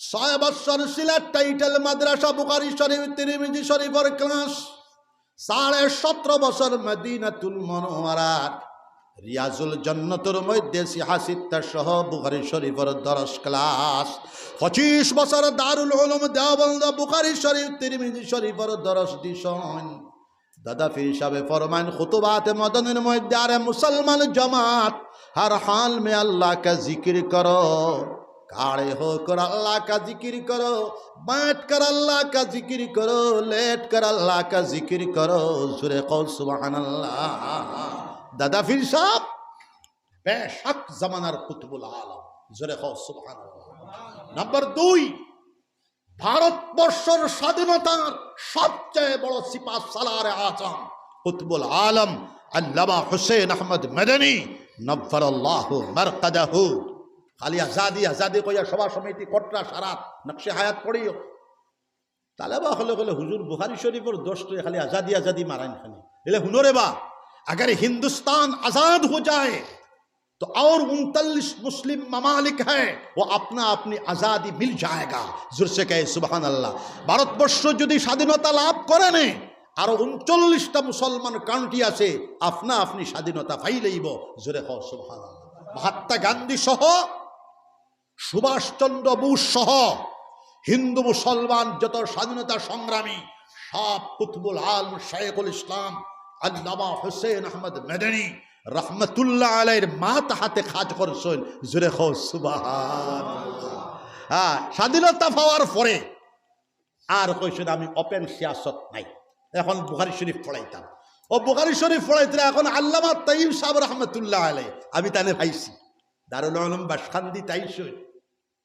6 বছর সিলেট টাইটেল মাদ্রাসা বুখারী শরীফ তিরমিজি শরীফের ক্লাস, 17.5 বছর মদিনাতুল মুনাওয়ারার রিয়াজুল জান্নাতের মধ্যে সিহাসিত্তা সহ বুখারী শরীফের দরস ক্লাস, 25 বছর দারুল উলুম দেওবন্দ বুখারী শরীফ তিরমিজি শরীফের দরস দিছেন। দাদা পীর সাহেব ফরমান খুতুবাতে মদনের মধ্যে আরে মুসলমান জামাত हर हाल में अल्लाह का जिक्र करो, खड़े होकर अल्लाह का जिक्र करो, बैठ कर अल्लाह का जिक्र करो, लेट कर अल्लाह का जिक्र करो। सुरे कौल सुभान अल्लाह। दादा पीर साहब बेशक जमानार कुतुबुल आलम। सुरे कौल सुभान अल्लाह। नंबर 2, ভারতবর্ষের স্বাধীনতার সবচেয়ে বড় সিপাহ সালারে আজম কুতবুল আলম আল্লামা হুসেন আহমদ মদনী নব্বরাল্লাহু মারকাদাহু। খালি আজাদি আজাদি কইয়া সভা সমিতি কটরা সারাত নকশে হায়াত পড়িও তালেবা হলে হলে হুজুর বুখারী শরীফের দোষ তো খালি আজাদি আজাদি মারাইন খানি এলে হুনরে বা अगर हिंदुस्तान आजाद हो जाए तो और 39 मुस्लिम ममालिक है वो अपना अपनी आजादी मिल जाएगा। जोर से कहे सुबहान अल्लाह। भारतवर्ष यदि स्वाधीनता लाभ करे ने और 39टा मुसलमान काउंटी आछे अपना अपनी स्वाधीनता पाई लइब। जोरे कहो सुबहान अल्लाह। महात्मा गांधी सह सुभाष चंद्र बोस सह हिंदू मुसलमान जत स्वाधीनता संग्रामी सब कुतुबुल आलम शेखुल इस्लाम আল্লামা হুসেন আহমদ মদনী রহমতুল্লাহ আলাইহির মাথা হাতে কাজ করছেন। জোরে কও সুবহানাল্লাহ। হ্যাঁ, স্বাধীনতা পাওয়ার পরে আর কইছেন আমি ওপেন সিয়াসত নাই, এখন বুখারী শরীফ পড়াইতাম। ও বুখারী শরীফ পড়াইতে এখন আল্লামা তাইয়িব সাহেব রহমতুল্লাহ আলাইহি আমি তানে ভাইছি দারুল উলুম বাসখান্দি তাইছুন।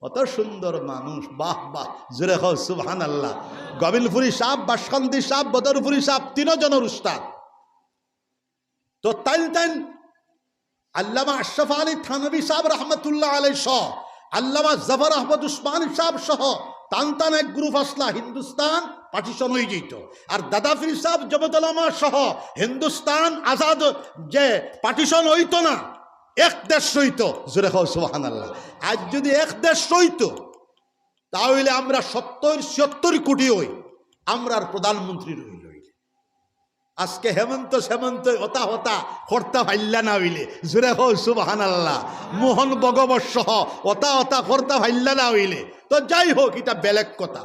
কত সুন্দর মানুষ, বাহ বাহ। জোরে কও সুবহানাল্লাহ। গোবিন্দপুরী সাহেব, বাসখান্দি সাহেব, বদরপুরী সাহেব তিনজনের উস্তাদ। तो तन तन अल्लामा अशरफ अली थानवी साहब रहमतुल्लाह अलैहि सह अल्लामा जफर अहमद उस्मानी साहब सह तान तान एक ग्रुप असला हिंदुस्तान पार्टीशन हो जेत और दादा पीर साहब जमात सह हिंदुस्तान आजाद जे पार्टीशन हईतो ना एक देश हईतो। जोरे कहो सुबहानाल्लाह। आज यदि एक देश हईतो ताहले आमरा 70-76 कोटी हई, आमरार प्रधानमंत्री रइल। आज के हेमंत सेमंत होता होता करता भाइल्ला ना हইলে জোরে কও সুবহানাল্লাহ। মোহন ভগবত সহ होता होता करता भाइल्ला ना हইলে তো যাই হোক এটা বেলেগ কথা।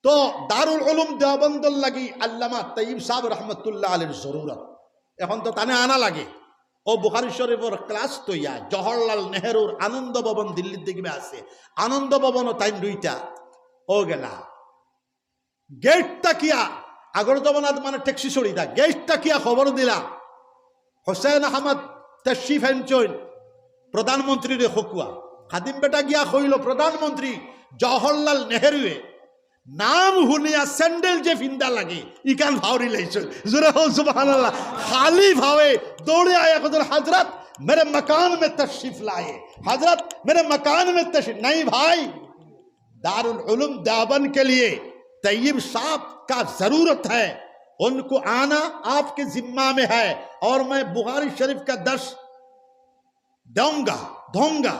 তো দারুল উলুম দেওবন্দর লাগি আল্লামা তাইয়িব সাহেব রহমতুল্লাহ আলাইহির জরুরত এখন তো তানে আনা লাগে। ও বুখারী শরীফের ক্লাস তৈয়া জওহরলাল নেহরুর আনন্দ ভবন দিল্লির দিকে আছে, আনন্দ ভবনও টাইম 2টা ও গেলা গেটটা কিয়া আগর জমানাত মানে ট্যাক্সি ছড়ি দা গেটটা কিয়া খবর দিলা হোসেন আহমদ তশরিফ আনছন প্রধানমন্ত্রী রে হকুয়া খাদিম বেটা গিয়া কইল প্রধানমন্ত্রী জওহরলাল নেহরুয়ে নাম হুনিয়া স্যান্ডেল যে ফিন্দা লাগে ইকান ভাউরি লাইছন। জোরে হো সুবহানাল্লাহ। খালি ভাবে দৌড়ে আয়া কদর হযরত मेरे मकान में तशरीफ लाए, हजरत मेरे मकान में तशरीफ नहीं भाई, दारुल उलूम देवबंद के लिए तैयब साहब का जरूरत है, उनको आना आपके जिम्मा में है और मैं बुखारी शरीफ का दर्श दूंगा,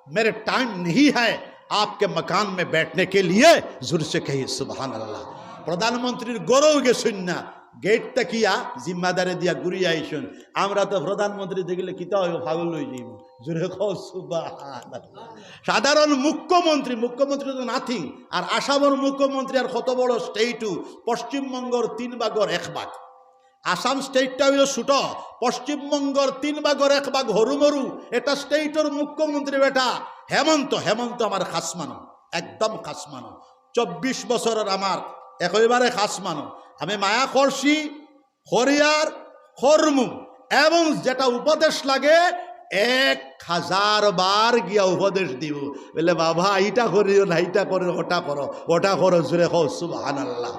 मेरे टाइम नहीं है आपके मकान में बैठने के लिए। जोर से कहिए सुभान अल्लाह। प्रधानमंत्री गौरव के सुनना गेट तकिया जिम्मेदारी दिया गुरिया आइसन আমরা তো প্রধানমন্ত্রী দেখলে কিতা হইব পাগল হয়ে যাইব। জোরে কও সুবহানাল্লাহ। সাধারণ মুখ্যমন্ত্রী তো নাথিং আর আসামের মুখ্যমন্ত্রী আর কত বড় স্টেটু পশ্চিমবঙ্গের 3 ভাগের 1 ভাগ। আসাম স্টেটটা হইল ছোট, পশ্চিমবঙ্গের 3 ভাগের 1 ভাগ হরুমরু। এটা স্টেটের মুখ্যমন্ত্রী বেটা হেমন্ত আমার খাস মানো, একদম খাস মানো। 24 বছরের আমার একেবারে খাস মানো। আমি মায়া করছি হরিয়ার হরমু এবং যেটা উপদেশ লাগে 1000 বার গিয়া উপদেশ দিব বলে বাবা এইটা করিও না, এইটা করো, ওটা করো। জোরে কও সুবহানাল্লাহ।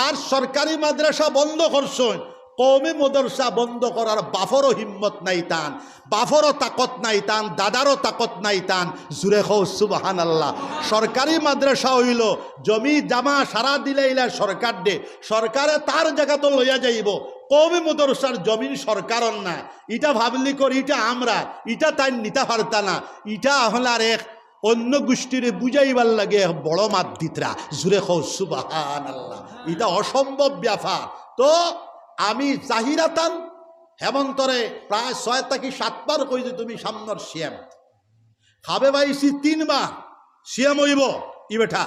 আর সরকারি মাদ্রাসা বন্ধ করছেন, কওমি মাদ্রাসা বন্ধ করার বাফরও হিম্মত নাই টান, বাফরও তাকত নাই টান, দাদারও তাকত নাই টান। জোরে কও সুবহানাল্লাহ। সরকারি মাদ্রাসা হইল জমি জামা সারা দিলে ইলা সরকার দে, সরকারে তার জায়গা তো লইয়া যাইব। কওমি মাদ্রাসার জমিন সরকারর না, ইটা ভাবলি করি ইটা আমরা, ইটা তাই নিতে পারতা না। ইটা হলার এক অন্য গোষ্ঠীরে বুঝাইবার লাগে বড় মাদ্দিতরা। জোরে কও সুবহানাল্লাহ। ইটা অসম্ভব ব্যাপার। তো আমি জাহিরাতান হেমন্তরে প্রায় 6 থেকে 7 বার কই যে তুমি সামনের সিএম খাবে পাইছি 3 বার সিএম হইব ই বেটা,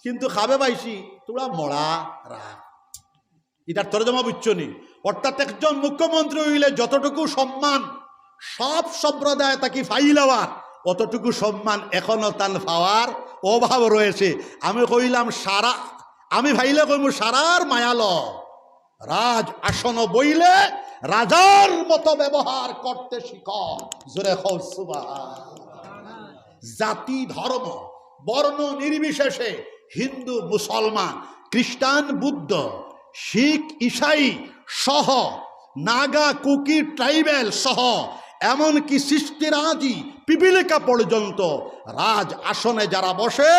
কিন্তু খাবে পাইছি তোরা মরা রাখ। এটার তরজমা বুঝছনি? অর্থাৎ একজন মুখ্যমন্ত্রী হইলে যতটুকু সম্মান সব সম্প্রদায় তাকে ফাইলাবার অতটুকু সম্মান এখনো তান পাওয়ার অভাব রয়েছে। আমি কইলাম সারা, আমি ভাইলে কইব সারার মায়াল রাজ আসন বইলে রাজার মতো ব্যবহার করতে শিখ। জোরে হও সুবহান। জাতি ধর্ম বর্ণ নির্বিশেষে হিন্দু মুসলমান খ্রিস্টান বুদ্ধ শিখ ঈসাই সহ নাগা কুকি ট্রাইবেল সহ এমনকি সৃষ্টিরাজি পিপিলিকা পর্যন্ত রাজ আসনে যারা বসে,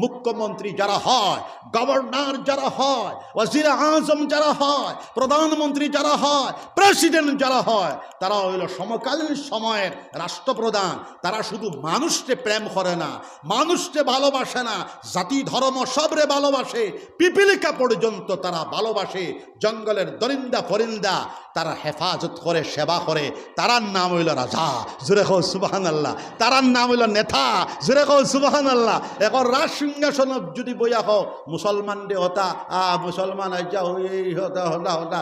মুখ্যমন্ত্রী যারা হয়, গভর্নর যারা হয়, ওয়াজির আজম যারা হয়, প্রধানমন্ত্রী যারা হয়, প্রেসিডেন্ট যারা হয়, তারা হইল সমকালীন সময়ের রাষ্ট্রপ্রধান। তারা শুধু মানুষকে প্রেম করে না, মানুষকে ভালোবাসে না, জাতি ধর্ম সবরে ভালোবাসে, পিপিলিকা পর্যন্ত তারা ভালোবাসে। জঙ্গলের দরিন্দা ফরিন্দা তারা হেফাজত করে, সেবা করে। তারার নাম হইল রাজা। জোরে কও সুবহানাল্লাহ। তারার নাম হইল নেতা। জোরে কও সুবহানাল্লাহ। এখন রাজ সিংহাসন যদি বইয়া হও মুসলমান দে হতা মুসলমান আইজা এই হতা হতা হতা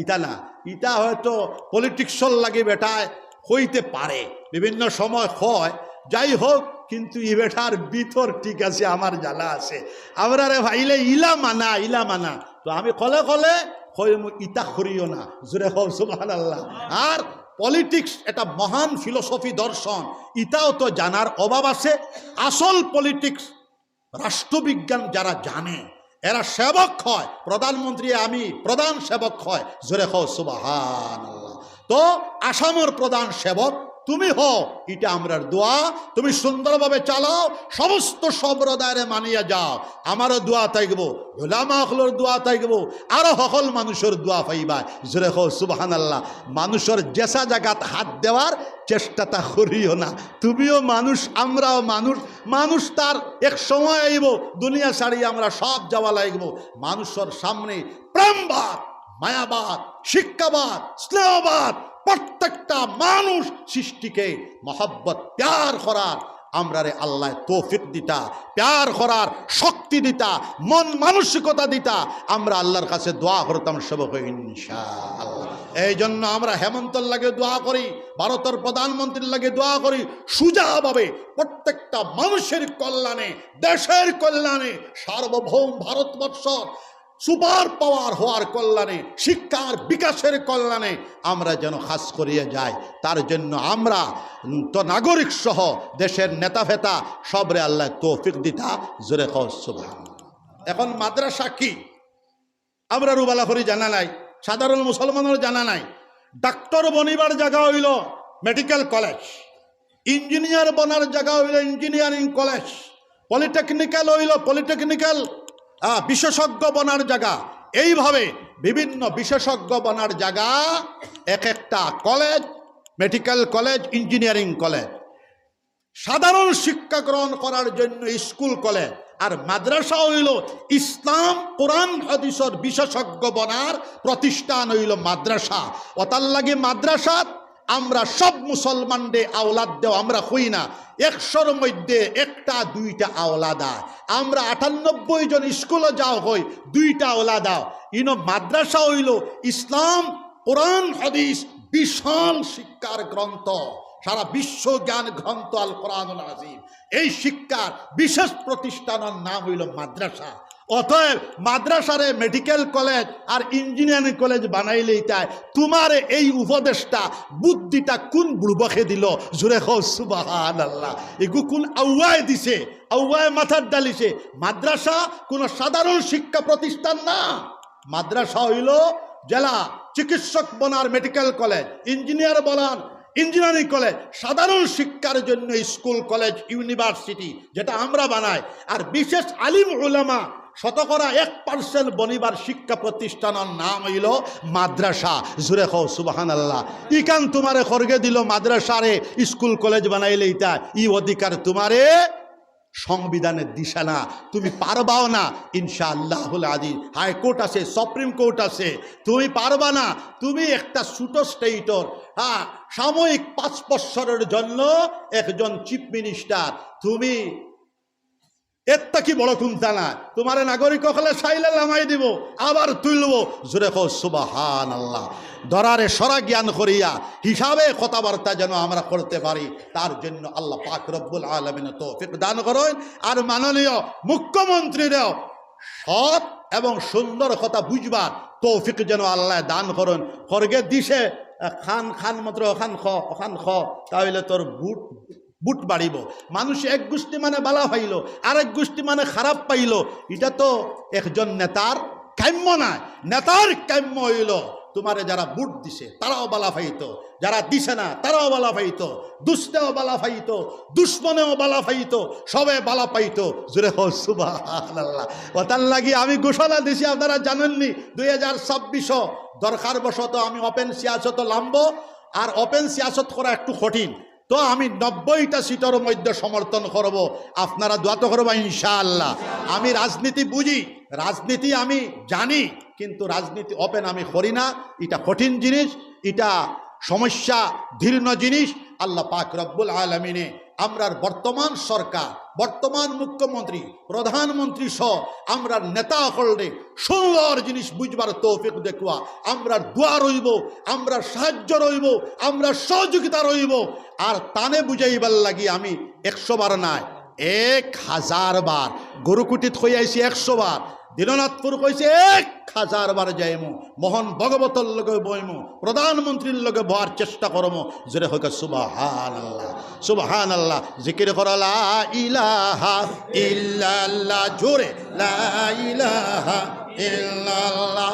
ইটা না, ইটা হয়তো পলিটিক্সর লাগে বেটায় হইতে পারে, বিভিন্ন সময় হয়, যাই হোক, কিন্তু ই বেটার ভিতর ঠিক আছে, আমার জ্বালা আছে। আমরা রে ভাইলে ইলা মানা ইলা মানা, তো আমি কলে কলে ইটা করিও না। জোরে হও সুবহানাল্লাহ। আর পলিটিক্স এটা মহান ফিলোসফি দর্শন, ইটাও তো জানার অভাব আছে। আসল পলিটিক্স রাষ্ট্রবিজ্ঞান যারা জানে এরা সেবক হয়, প্রধানমন্ত্রী আমি প্রধান সেবক হয়। জোরে হও সুবহানাল্লাহ। তো আসামের প্রধান সেবক তুমি হও, এটা আমরার দোয়া। তুমি সুন্দরভাবে চালাও, সমস্ত সম্প্রদায়ের মানিয়া যাও। আমারও দোয়া থাকব, ওলামা হকলের দোয়া থাকব, আরো সকল মানুষের দোয়া পাইবা। জোরে হও সুবহানাল্লাহ। মানুষের জেসা জায়গাত হাত দেওয়ার চেষ্টাটা করিও না। তুমিও মানুষ, আমরাও মানুষ। মানুষ তার এক সময় আইব, দুনিয়া ছাড়ি আমরা সব যাওয়া লাগব। মানুষের সামনে প্রেমবাদ, মায়াবাদ, শিক্ষাবাদ, স্নেহবাদ, প্রত্যেকটা মানুষ সৃষ্টিকে মহব্বত প্যার করার আমরা রে আল্লাহ তৌফিক দিতা, প্যার করার শক্তি দিতা, মন মানসিকতা দিতা। আমরা আল্লাহর কাছে দোয়া করতাম সবক ইনশাআল্লাহ। এই জন্য আমরা হেমন্তর লাগে দোয়া করি, ভারতের প্রধানমন্ত্রীর লাগে দোয়া করি, সুজাভাবে প্রত্যেকটা মানুষের কল্যাণে, দেশের কল্যাণে, সার্বভৌম ভারতবর্ষ সুপার পাওয়ার হওয়ার কল্যাণে, শিক্ষার বিকাশের কল্যাণে আমরা যেন খাস করিয়ে যাই। তার জন্য আমরা তো নাগরিক সহ দেশের নেতা ফেতা সবরে আল্লাহ তৌফিক দিতা। জোরে কও সুবহানাল্লাহ। এখন মাদ্রাসা কি আমরা রুবালা করি জানা নাই, সাধারণ মুসলমানের জানা নাই। ডাক্তার বনিবার জায়গা হইল মেডিকেল কলেজ, ইঞ্জিনিয়ার বনার জায়গা হইল ইঞ্জিনিয়ারিং কলেজ, পলিটেকনিক্যাল হইল পলিটেকনিক্যাল বিশেষজ্ঞ বনার জায়গা। এইভাবে বিভিন্ন বিশেষজ্ঞ বনার জায়গা এক একটা college, medical college, engineering college. সাধারণ শিক্ষা গ্রহণ করার জন্য স্কুল কলেজ। আর মাদ্রাসা হইল ইসলাম কোরআন হাদিসের বিশেষজ্ঞ বনার প্রতিষ্ঠান হইল মাদ্রাসা। ওতার লাগে মাদ্রাসাত আমরা সব মুসলমানদের আওলাদ দেও আমরা হই না, 100-র মধ্যে একটা দুইটা আওলাদা। আমরা 98 জন স্কুলে যাও হই, 2টা আওলাদাও। ইনো মাদ্রাসা হইল ইসলাম কোরআন হাদিস বিশাল শিক্ষার গ্রন্থ, সারা বিশ্ব জ্ঞান গ্রন্থ আল কোরআনুল আযীম। এই শিক্ষার বিশেষ প্রতিষ্ঠানের নাম হইল মাদ্রাসা। অতএব মাদ্রাসারে মেডিকেল কলেজ আর ইঞ্জিনিয়ারিং কলেজ বানাইলেই তাই তোমার এই উপদেশটা বুদ্ধিটা কোন বুড়বকে দিল? জোরে কও সুবহানাল্লাহ। এগু কোন আউয়ায় দিছে, আউয়ায় মাথার ডালিছে। মাদ্রাসা কোন সাধারণ শিক্ষা প্রতিষ্ঠান না। মাদ্রাসা হইল জেলা চিকিৎসক বনার মেডিকেল কলেজ, ইঞ্জিনিয়ার বনার ইঞ্জিনিয়ারিং কলেজ, সাধারণ শিক্ষার জন্য স্কুল কলেজ ইউনিভার্সিটি যেটা আমরা বানাই। আর বিশেষ আলিম উলামা 1% বনিবার শিক্ষা প্রতিষ্ঠানের নাম হইল মাদ্রাসা। জুরে কও সুবহানাল্লাহ। ইকান তোমারে খরগে দিল মাদ্রাসারে স্কুল কলেজ বানাইলে ইটা ই অধিকার তোমারে সংবিধানের দিশা না, তুমি পারবাও না। ইনশাআল্লাহুল আযীজ হাইকোর্ট আছে, সুপ্রিম কোর্ট আছে, তুমি পারবা না। তুমি একটা ছোট স্টেটর সাময়িক 5 বছরের জন্য একজন চিফ মিনিস্টার, তুমি এরটা কি বড় কুমতা না? তোমার নাগরিক হলে চাইলে নামাই দিব, আবার তুলব। জোরে কও সুবহানাল্লাহ। ধরারে সরা জ্ঞান করিয়া হিসাবে কথাবার্তা যেন আমরা করতে পারি, তার জন্য আল্লাহ পাক রব্বুল আলামিন তৌফিক দান করেন। আর মাননীয় মুখ্যমন্ত্রীরাও সৎ এবং সুন্দর কথা বুঝবার তৌফিক যেন আল্লাহ দান করেন। খড়গে দিছে খান খান মাত্র ওখান খ তাহলে তোর বুট বাড়িব। মানুষ এক গোষ্ঠী মানে বালা পাইল, আরেক গোষ্ঠী মানে খারাপ পাইল। এটা তো একজন নেতার কাম্য নয়। নেতার কাম্য হইল তোমারে যারা বুট দিছে তারাও বালা পাইতো, যারা দিছে না তারাও বালা পাইতো, দুষ্টেও বালা পাইতো, দুশ্মনেও বালা পাইতো, সবে বালা পাইতো। জোরে হো সুবহানাল্লাহ। ওতার লাগি আমি ঘোষণা দিছি, আপনারা জানেননি 2026 দরকার বশত আমি ওপেন সিয়াসত নামবো। আর ওপেন সিয়াসত করা একটু কঠিন, তো আমি 90টা সিটের মধ্যে সমর্থন করব। আপনারা দোয়া তো করবো ইনশাআল্লাহ। আমি রাজনীতি বুঝি, রাজনীতি আমি জানি, কিন্তু রাজনীতি ওপেন আমি করি না। এটা কঠিন জিনিস, এটা সমস্যা দীর্ণ জিনিস। আল্লাহ পাক রব্বুল আলামিনে আমরার বর্তমান সরকার, বর্তমান মুখ্যমন্ত্রী, প্রধানমন্ত্রী সহ আমরার নেতা হলডে সুন্দর জিনিস বুঝবার তৌফিক দেখুয়া আমরার দোয়া রইব, আমরার সাহায্য রইব, আমরা সহযোগিতা রইব। আর তানে বুঝাইবার লাগি আমি 100 বার নয় 1000 বার, গরুকুটিত হয়ে আইসি 100 বার, দীননাথপুর কইছে 1000 বার যাইমু, মোহন ভগবতর লগে বইমু, প্রধানমন্ত্রীর লগে বহার চেষ্টা করমু। জোরে হোক সুবহানাল্লাহ, সুবহানাল্লাহ। জিকির কর লা ইলাহা ইল্লাল্লাহ, জোরে লা ইলাহা ইল্লাল্লাহ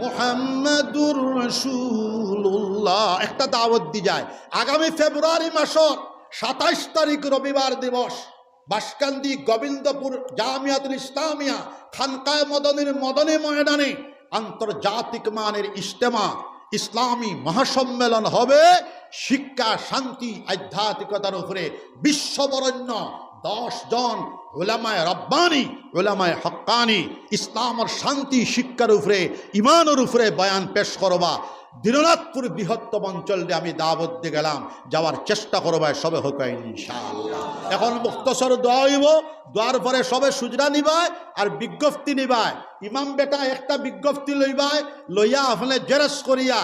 মুহাম্মাদুর রাসূলুল্লাহ। একটা দাওয়াত দি যায়, আগামী ফেব্রুয়ারি মাসের 27 তারিখ রবিবার দিবস বাসকান্দি গোবিন্দপুর জামিয়াতুল ইসলামিয়া খানকায়ে মদনীর মদনী ময়দানে আন্তর্জাতিক মানের ইজতেমা ইসলামী মহাসম্মেলন হবে। শিক্ষা, শান্তি, আধ্যাত্মিকতার উপরে বিশ্ববরণ্য 10 জন উলামায়ে রব্বানি, উলামায়ে হক্কানি ইসলামের শান্তি শিক্ষার উপরে, ইমানের উপরে বয়ান পেশ করবা। দীননাথপুর বৃহত্তম অঞ্চলে আমি দাওয়াত দিয়ে গেলাম, যাওয়ার চেষ্টা করবা, সবে হোক ইনশাআল্লাহ। এখন মুখতসর দোয়া হইব, দোয়ার পরে সবে সুজরা নিবায় আর বিজ্ঞপ্তি নিবায়। ইমাম বেটা একটা বিজ্ঞপ্তি লইবায়, লইয়া আপনি জেরক্স করিয়া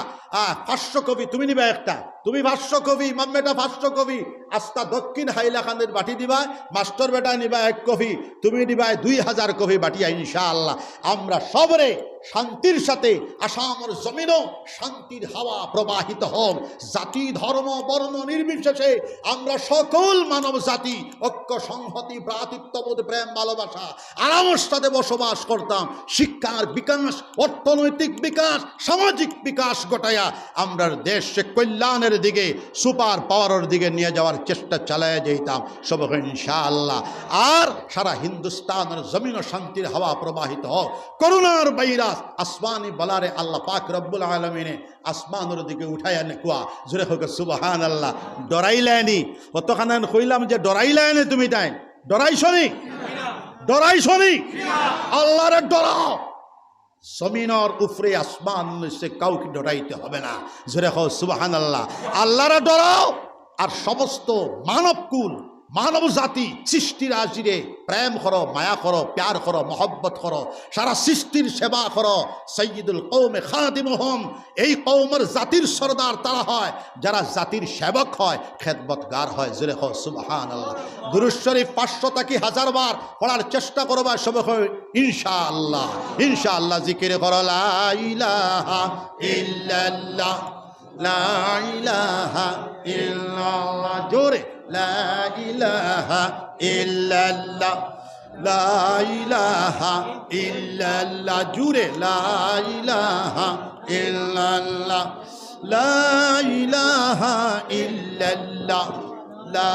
500 কপি তুমি নিবা, একটা তুমি 500 কপি, ইমাম বেটা 500 কপি আস্তা দক্ষিণ হাইলাখানের বাটি দিবায়, মাস্টার বেটা নিবা 1 কপি, তুমি নিবায় 2000 কপি বাটিয়া। ইনশাআল্লাহ আমরা সবরে শান্তির সাথে আসামের জমিনও শান্তির হাওয়া প্রবাহিত হোক। জাতি, ধর্ম, বর্ণ নির্বিশেষে আমরা সকল মানব জাতি ঐক্য, সংহতি, ভ্রাতৃত্ববোধ, প্রেম, ভালোবাসা আরামের সাথে বসবাস করতাম। শিক্ষার বিকাশ, অর্থনৈতিক বিকাশ, সামাজিক বিকাশ ঘটাইয়া আমরা দেশকে কল্যাণের দিকে, সুপার পাওয়ারের দিকে নিয়ে যাওয়ার চেষ্টা চালায় যেতাম সব ইনশাআল্লাহ। আর সারা হিন্দুস্তানের জমিন শান্তির হাওয়া প্রবাহিত হোক। করুণার বাইরাস আসমানি বলারে আল্লাহ পাক রব্বুল আলামিনে আসমানের দিকে উঠাইয়া নেকুয়া। জোরে হোক সুবহানাল্লাহ। ডরাইলানি কতখানে কইলাম যে ডরাইলানি, তুমি তাই ডরাইছনি, ডরাইছনি, আল্লাহরে ডরাও। জমিনের উপরে আসমান সে কাউকে ডরাইতে হবে না। জোরে হোক সুবহানাল্লাহ। আল্লাহরে ডরাও। আর সমস্ত মানবকুল, মানব জাতি, সৃষ্টির আজিরে প্রেম করো, মায়া করো, প্যার করো, মহব্বত করো, সারা সৃষ্টির সেবা করো। সৈয়দুল কৌমে খাদিমুহুম, এই কৌমের জাতির সরদার তারা হয় যারা জাতির সেবক হয়, খেদমতগার হয়। জোরে হোক সুবহানাল্লাহ। দুরূদ শরীফ 500 থেকে 1000 বার পড়ার চেষ্টা করবা সবে হয় ইনশাআল্লাহ। ইনশাআল্লাহ জিকির করো লা ইলাহা ইল্লাল্লাহ, লা ইলাহা ইল্লাল্লাহ, জোরে লা ইলাহা ইল্লাল্লাহ, লা ইলাহা ইল্লাল্লাহ, জোরে লা ইলাহা ইল্লাল্লাহ, লা ইলাহা ইল্লাল্লাহ, লা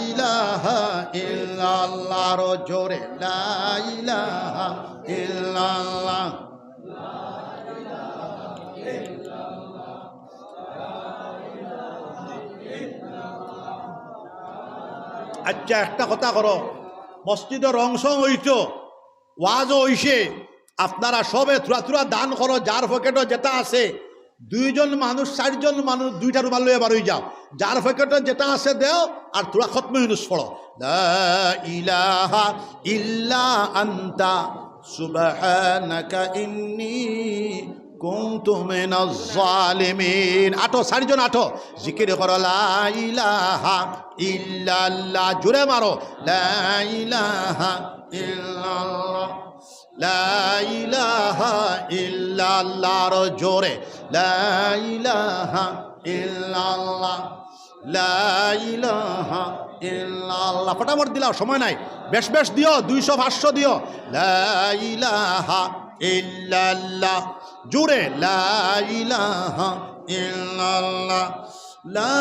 ইলাহা ইল্লাল্লাহ, রো জোরে লা ইলাহা ইল্লাল্লাহ। আচ্ছা একটা কথা করো, মসজিদের অংশ হইতো, ওয়াজও হইছে, আপনারা সবে থুরা থুরা দান করো, যার পকেটও যেটা আছে। 2 জন মানুষ, 4 জন মানুষ 2টা রুমাল লইয়া বার হয়ে যাও, যার পকেটে যেটা আছে দেও, আর তোরা খতমে ইউনুস পড়ো লা ইলাহা ইল্লা আনতা সুবহানাকা ইন্নী কুনতু মিনাজ জালিমিন। আটো চারিজন আটো, জিকির করো লা ইলাহা ইল্লাল্লাহ, জোরে মারো লা ইলাহা ইল্লাল্লাহ, লা ইলাহা ইল্লাল্লাহ, আরো জোরে লা ইলাহা ইল্লাল্লাহ, লা ইলাহা ইল্লাল্লাহ। ফটাফট দিলাও, সময় নাই, বেশ বেশ দিও, 200-500 দিও। লা ইলাহা ইল্লাল্লাহ, জোরে লা ইলাহা ইল্লাল্লাহ, লা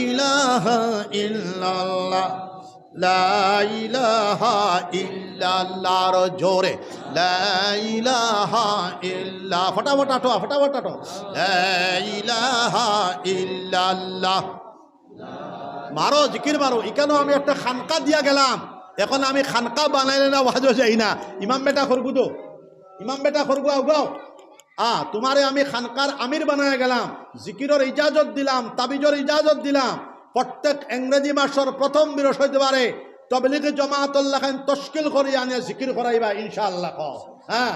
ইলাহা ইল্লাল্লাহ, লা ইলাহা ইল্লাল্লাহ, আরো জোরে লা ইলাহা ইল্লাল্লাহ। ফটাফট আটো, ফটাফট আটো, লা ইলাহা ইল্লাল্লাহ। মারো, জিকির মারো। এখানেও আমি একটা খানকা দিয়া গেলাম, এখন আমি খানকা বানাইলে না ওয়াজও যাই না। ইমাম বেটা খরগু তো, ইমাম বেটা খরগু আগাও। তোমারে আমি খানকার আমির বানায় গেলাম, জিকিরের ইজাজত দিলাম, তাবিজের ইজাজত দিলাম। প্রত্যেক ইংরেজি মাসের প্রথম বৃহস্পতিবারে তবলিগ জামাতুল্লাহ খান তশকিল করে আনিয়া জিকির করাইবা ইনশাআল্লাহ। হ্যাঁ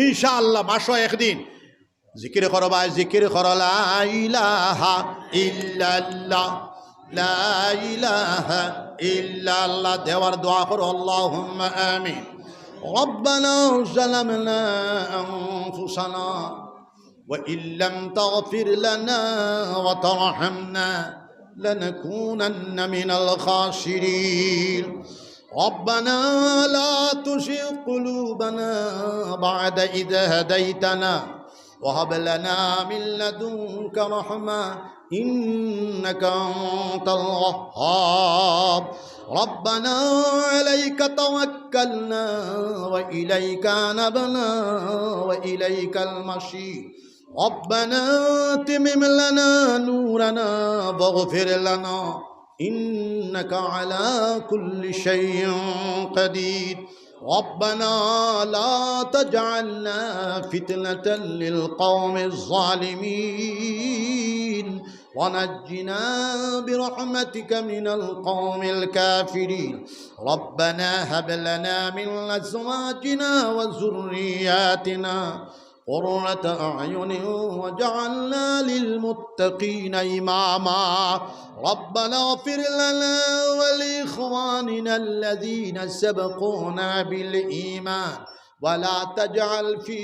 ইনশাআল্লাহ, মাসও একদিন জিকির করবা। জিকির করো লা ইলাহা ইল্লাল্লাহ, লা ইলাহা ইল্লাল্লাহ। দেওয়ার দোয়া করো আল্লাহুম্মা আমিন। ربنا ظلمنا أنفسنا وإن لم تغفر لنا وترحمنا لنكونن من الخاسرين ربنا لا تزغ قلوبنا بعد إذ هديتنا وهب لنا من لدنك رحمة إنك أنت الوهاب ربنا عليك توكلنا وإليك أنبنا وإليك المصير ربنا أتمم لنا نورنا واغفر لنا إنك على كل شيء قدير ربنا لا تجعلنا فتنة للقوم الظالمين ونجنا برحمتك من القوم الكافرين ربنا هب لنا من أزواجنا وذرياتنا قرة أعين وجعلنا للمتقين إماما ربنا اغفر لنا ولإخواننا الذين سبقونا بالإيمان ولا تجعل في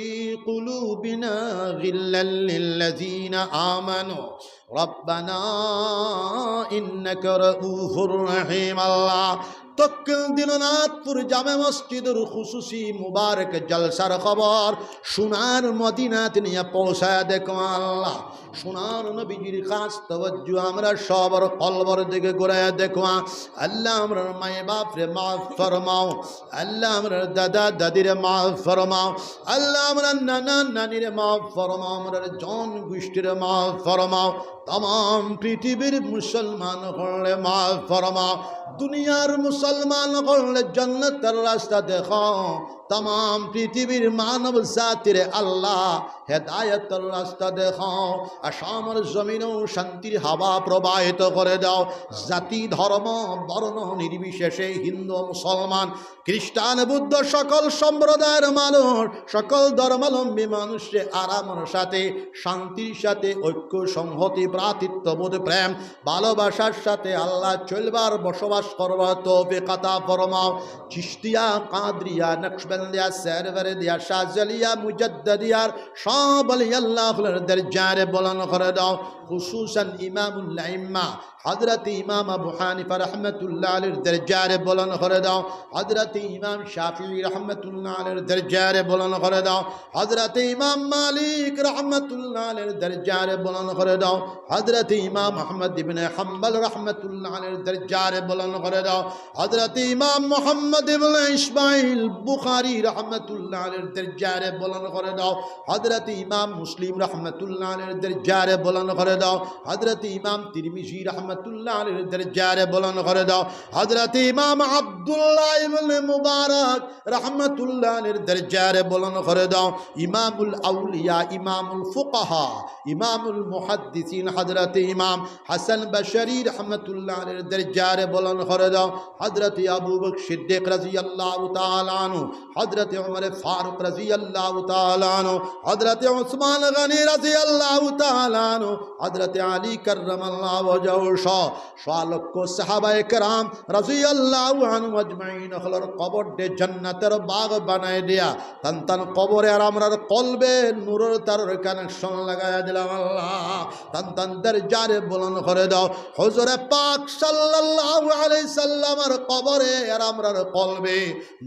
قلوبنا غلا للذين آمنوا ربنا إنك رؤوف رحيم الله তক্কিল দিলনাথপুর জামে মসজিদের খুশুসি মুবারক জলসার খবর সোনার মদিনাতে নিয়ে পৌঁছায় দেখো আল্লাহ। সোনার নবীজির খাস তওয়াজ্জু আমরা সবার কলবর দিকে ঘুরায় দেখো আল্লাহ। আমরা মায়ে বাপরে মাফ ফরমাও আল্লাহ, আমরা দাদা দাদিরে মাফ ফরমাও আল্লাহ, আমরা নানা নানিরে মাফ ফরমাও, আমরা জন গোষ্ঠীর মাফ ফরমাও, तमाम পৃথিবীর মুসলমান হলে মাফ ফরমাও, দুনিয়ার মুসলমান হলে জান্নাতের রাস্তা দেখাও, तमाम পৃথিবীর মানব জাতির আল্লাহ হেদায়েতের রাস্তা দেখাও, আসামের জমিনেও শান্তির হাওয়া প্রবাহিত করে দাও। জাতি ধর্ম বর্ণ নির্বিশেষে হিন্দু মুসলমান খ্রিস্টান বুদ্ধ সকল সম্প্রদায়ের মানুষ সকল ধর্মাবলম্বী মানুষকে আরামের সাথে শান্তির সাথে ঐক্য সংহতি ভ্রাতৃত্ববোধ প্রেম ভালোবাসার সাথে আল্লাহ চলবার বসবাস করবার তৌফিক আতা ফরমাও। চিশতিয়া কাদরিয়া নকশবন্দিয়া সেরওয়ারিয়া শাহজালিয়া মুজাদ্দিদিয়ার সব আলী আল্লাহর দরজারে বুলন্দ করে দাও। খুসুসান ইমামুল আইম্মা হযরত ইমাম আবু হানিফা রাহমাতুল্লাহ আলাইহির দরজারে বুলন্দ করে দাও। হযরত ইমাম শাফিঈ রাহমাতুল্লাহ আলাইহির দরজারে বুলন্দ করে দাও। হযরত ইমাম মালিক রাহমাতুল্লাহ আলাইহির দরজারে বুলন্দ করে দাও। হযরত ইমাম আহমদ ইবনে হাম্বল রাহমাতুল্লাহ আলাইহির দরজারে বুলন্দ করে দাও। হযরত ইমাম মুহাম্মদ ইবনে ইসমাঈল বুখারী রাহমাতুল্লাহ আলাইহির দরজারে বুলন্দ করে দাও। হযরত ইমাম মুসলিম রাহমাতুল্লাহ আলাইহির দরজারে বুলন্দ করে দাও। হযরত ইমাম তিরমিজি রাহমাতুল্লাহ রহমাতুল্লাহ আলাইহির দরজারে বুলন্দ করে দাও। হযরত ইমাম আব্দুল্লাহ ইবনে মুবারক রহমাতুল্লাহ আলাইহির দরজারে বুলন্দ করে দাও। ইমামুল আউলিয়া, ইমামুল ফুকাহা, ইমামুল মুহাদ্দিসিন হযরত ইমাম হাসান বশরি রহমাতুল্লাহ আলাইহির দরজারে বুলন্দ করে দাও। হযরত আবু বকর সিদ্দিক রাদিয়াল্লাহু তাআলা আনহু, হযরত উমর ফারুক রাদিয়াল্লাহু তাআলা আনহু, হযরত উসমান গনি রাদিয়াল্লাহু তাআলা আনহু, হযরত আলী কাররামাল্লাহু ওয়াজহু লক্ষ সাহাবায়ে কেরাম রাদিয়াল্লাহু আনহু আজমাইন হলর কবর দে জান্নাতের বাগ বানায় দিয়া তান তান কবরে আর আমরার কলবে নূরের তারের কানেকশন লাগায়া দিলাম। আল্লাহ তান তান দরজারে বুলন্দ করে দাও। হুজুরে পাক সাল্লাল্লাহু আলাইহি সাল্লামের কবরে আর আমরার কলবে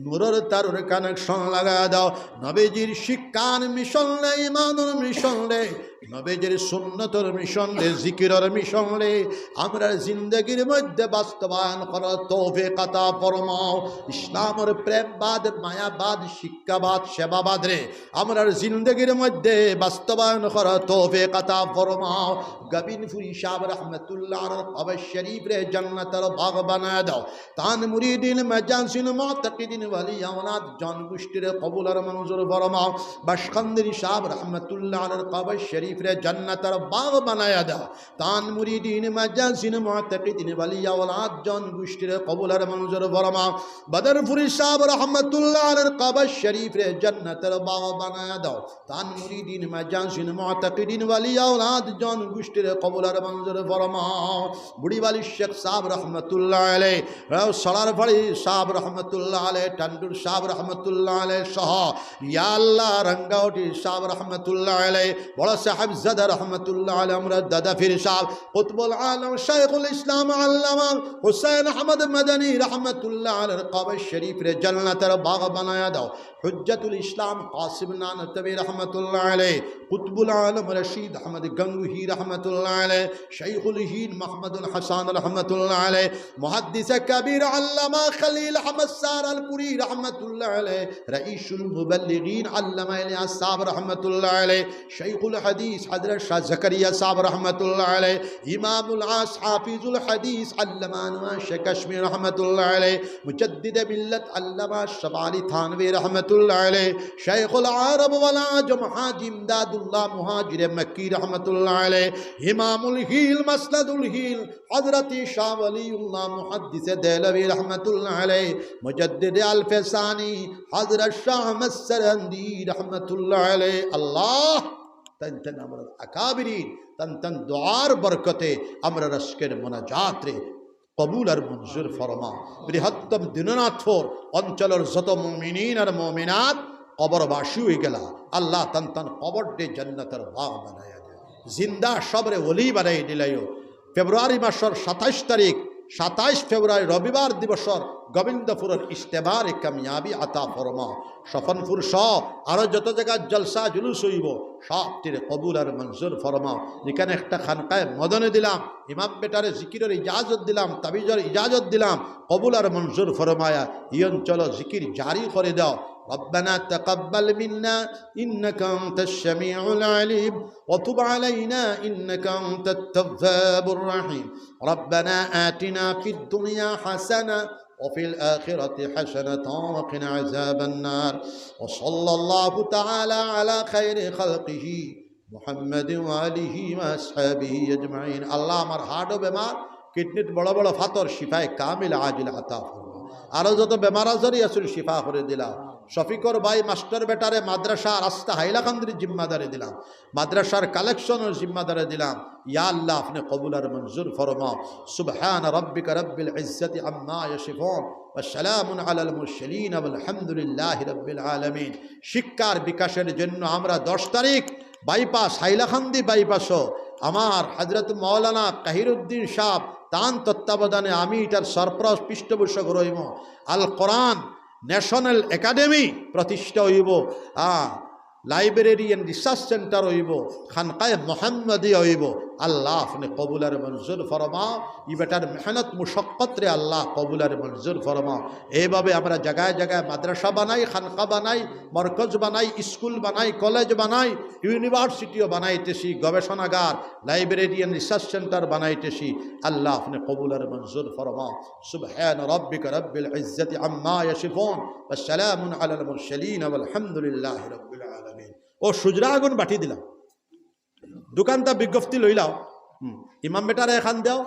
নূরের তারের কানেকশন লাগায়া দাও। নবীজির শিক্ষার মিশন রে, ইমানের মিশন রে, নবীজির সুন্নতের মিশন রে, জিকিরের মিশন রে আমরা জিন্দগির মধ্যে বাস্তবায়ন করার তৌফিক আতা ফরমাও। ইসলামের প্রেমবাদ, মায়াবাদ, শিক্ষাবাদ, সেবাবাদ রে আমরা জিন্দগির মধ্যে বাস্তবায়ন করার তৌফিক আতা ফরমাও। গবিনপুরি সাহেব রহমতুল্লাহ কবর শরীফ রে জান্নাতের বাগ বানায় দাও। তান মুরিদিন মাজানসিন মুতাকিদিন ওয়ালি আওলাদ জনগোষ্ঠীর কবুল আর মঞ্জুর ফরমাও। বাশখান্দি সাহেব রহমতুল্লাহ কবর শরীফ রে জান্নাতের বাগ বানায় দাও। তান মুরিদিন মাজানসিন মুতাকিদিন ওয়ালি আওলাদ জনগোষ্ঠীর কবুল আর মঞ্জুর ফরমাও। বদরপুরি সাহেব রহমতুল্লাহ কবর শরীফ রে জান্নাতের বাগ বানায় দাও। তান মুরিদিন মাজানসিন মুতাকিদিন ওয়ালি আওলাদ জনগোষ্ঠীর কবুল আর মঞ্জুর ফরমাও। বুড়িবালি শেখ সাহেব রহমতুল্লাহ আলাইহি, সরার ফাড়ি সাহেব রহমতুল্লাহ আলাইহি, টান্ডুর সাহেব রহমতুল্লাহ আলাইহি সহ ইয়া আল্লাহ রঙ্গাউটি সাহেব রহমতুল্লাহ আলাইহি, বড় সাহেব জাদা রহমতুল্লাহ আলাইহি, আমরা দাদা ফির সাহেব কুতুবুল আলম শাইখুল ইসলাম আল্লামা হুসাইন আহমদ মাদানী রহমতুল্লাহ আলাইহির কবর শরীফ রে জান্নাতের বাগ বানায়া দাও। হুজ্জাতুল ইসলাম কাসিম নানতবী রহমতুল্লাহ আলাইহি, কুতুবুল আলম রশিদ আহমদ গঙ্গুহি রহমতুল্লাহ আলাইহি, শাইখুল হিন্দ মুহাম্মদুল হাসান রহমতুল্লাহ আলাইহি, মুহাদ্দিস কবীর আল্লামা খলিল আহমদ সারালপুরি রহমতুল্লাহ আলাইহি, রাইসুল মুবল্লিগিন আল্লামা ইলিয়াস সাহেব রহমতুল্লাহ আলাইহি, শাইখুল হাদিস হযরত শাহ জাকারিয়া সাহেব রহমতুল্লাহ আলাইহি, ইমামুল আস হাফিজুল হাদিস আল্লামা আনোয়ার শেখ কাশ্মীর রহমতুল্লাহ আলাইহি, মুজাদ্দিদ মিল্লাত আল্লামা শাবালি থানভী রহমতুল্লাহ আলাইহি, শাইখুল আরব ওয়াল আজম হাজি ইমদাদুল্লাহ মুহাজির মক্কি রহমতুল্লাহ আলাইহি, ইমামুল হিল মাসনাদুল হিল হযরত শাহ ওয়ালিউল্লাহ মুহাদ্দিস দেহলভী রহমতুল্লাহ আলাইহি, মুজাদ্দিদ আল ফেসানি হযরত শাহ আহমদ সরহন্দি রহমতুল্লাহ আলাইহি। আল্লাহ তন তন আমরা আকাবিরিন তন তন দুআর বরকতে আমরা রশকের মুনাজাত রে কবুল আর মঞ্জুর ফরমা। বৃহত্তম দিনাজপুর অঞ্চলের যত মুমিনিন আর মুমিনাত কবরবাসী হয়ে গেলা আল্লাহ তন তন কবর দে জান্নাতের বাগ বানায়া দে, জিন্দা সবরে ওলি বানাই দিলাইও। ফেব্রুয়ারি মাসের 27 তারিখ 27 ফেব্রুয়ারি রবিবার দিবসর গোবিন্দপুরের ইস্তেবারে কামিয়াবি আতা ফরমা। সফনপুর সহ আরও যত জায়গায় জলসা জুলুস হইব সবটির কবুল আর মঞ্জুর ফরমাও। যেখানে একটা খানকায় মদনে দিলাম, ইমাম বেটারে জিকিরের ইজাজত দিলাম, তাবিজের ইজাজত দিলাম, কবুল আর মঞ্জুর ফরমায়া এই অঞ্চল জিকির জারি করে দাও। ربنا تقبل منا إنك أنت السميع العليم وتب علينا إنك أنت التواب الرحيم ربنا آتنا في الدنيا حسنة وفي الآخرة حسنة وقنا عذاب النار وصلى الله تعالى على خير خلقه محمد وآله وأصحابه أجمعين। আল্লাহ আমার হার্টও বেমার, কিডনির বড় বড় ফাতর শিফায়ে কামিল আজিল আতা ফরমা। আরও যত বেমার আজারি আছে শিফা করে দিলা। শফিকর ভাই মাস্টার বেটারে মাদ্রাসা রাস্তা হাইলাকান্দির জিম্মাদারে দিলাম, মাদ্রাসার কালেকশনের জিম্মাদারে দিলাম। ইয়া আল্লাহ আপনি কবুল আর মঞ্জুর ফরমাও। সুবহান রাব্বিকা রাব্বিল ইজ্জাতি আম্মা ইয়াসিফুন ওয়া সালামুন আলাল মুরসালিন আলহামদুলিল্লাহি রাব্বিল আলামিন। শিক্ষার বিকাশের জন্য আমরা 10 তারিখ বাইপাস হাইলাকান্দি বাইপাসও আমার হযরত মাওলানা কাহিরউদ্দিন সাহেব তান তত্ত্বাবধানে আমি এটার সরপ্রাস পৃষ্ঠপোষক রইব। আল কোরআন ন্যাশনাল একাডেমি প্রতিষ্ঠা হইব। লাইব্রেরি এন্ড রিসার্চ সেন্টার হইব, খানকায়ে মোহাম্মদী হইব। আল্লাহ আপনি কবুলার মঞ্জুর ফরমাও, ই বেটার মেহনত মুশক্কত রে আল্লাহ কবুলার মঞ্জুর ফরমাও। এইভাবে আমরা জায়গায় জায়গায় মাদ্রাসা বানাই, খানকা বানাই, মরকজ বানাই, স্কুল বানাই, কলেজ বানাই, ইউনিভার্সিটিও বানাইতেছি, গবেষণাগার, লাইব্রেরি এন্ড রিসার্চ সেন্টার বানাইতেছি। আল্লাহ আপনি কবুলার মঞ্জুর ফরমাও। সুবহান রাব্বিকা রাব্বিল ইজ্জাতি আম্মা ইয়াসিফুন ওয়া সালামুন আলাল মুরসালিন ওয়াল হামদুলিল্লাহি রাব্বিল আলামিন। ও সুজরা আগুন বাটি দিলাম, দোকানটা বিজ্ঞপ্তি লইলাও, ইমাম বেটারে এখান দেও।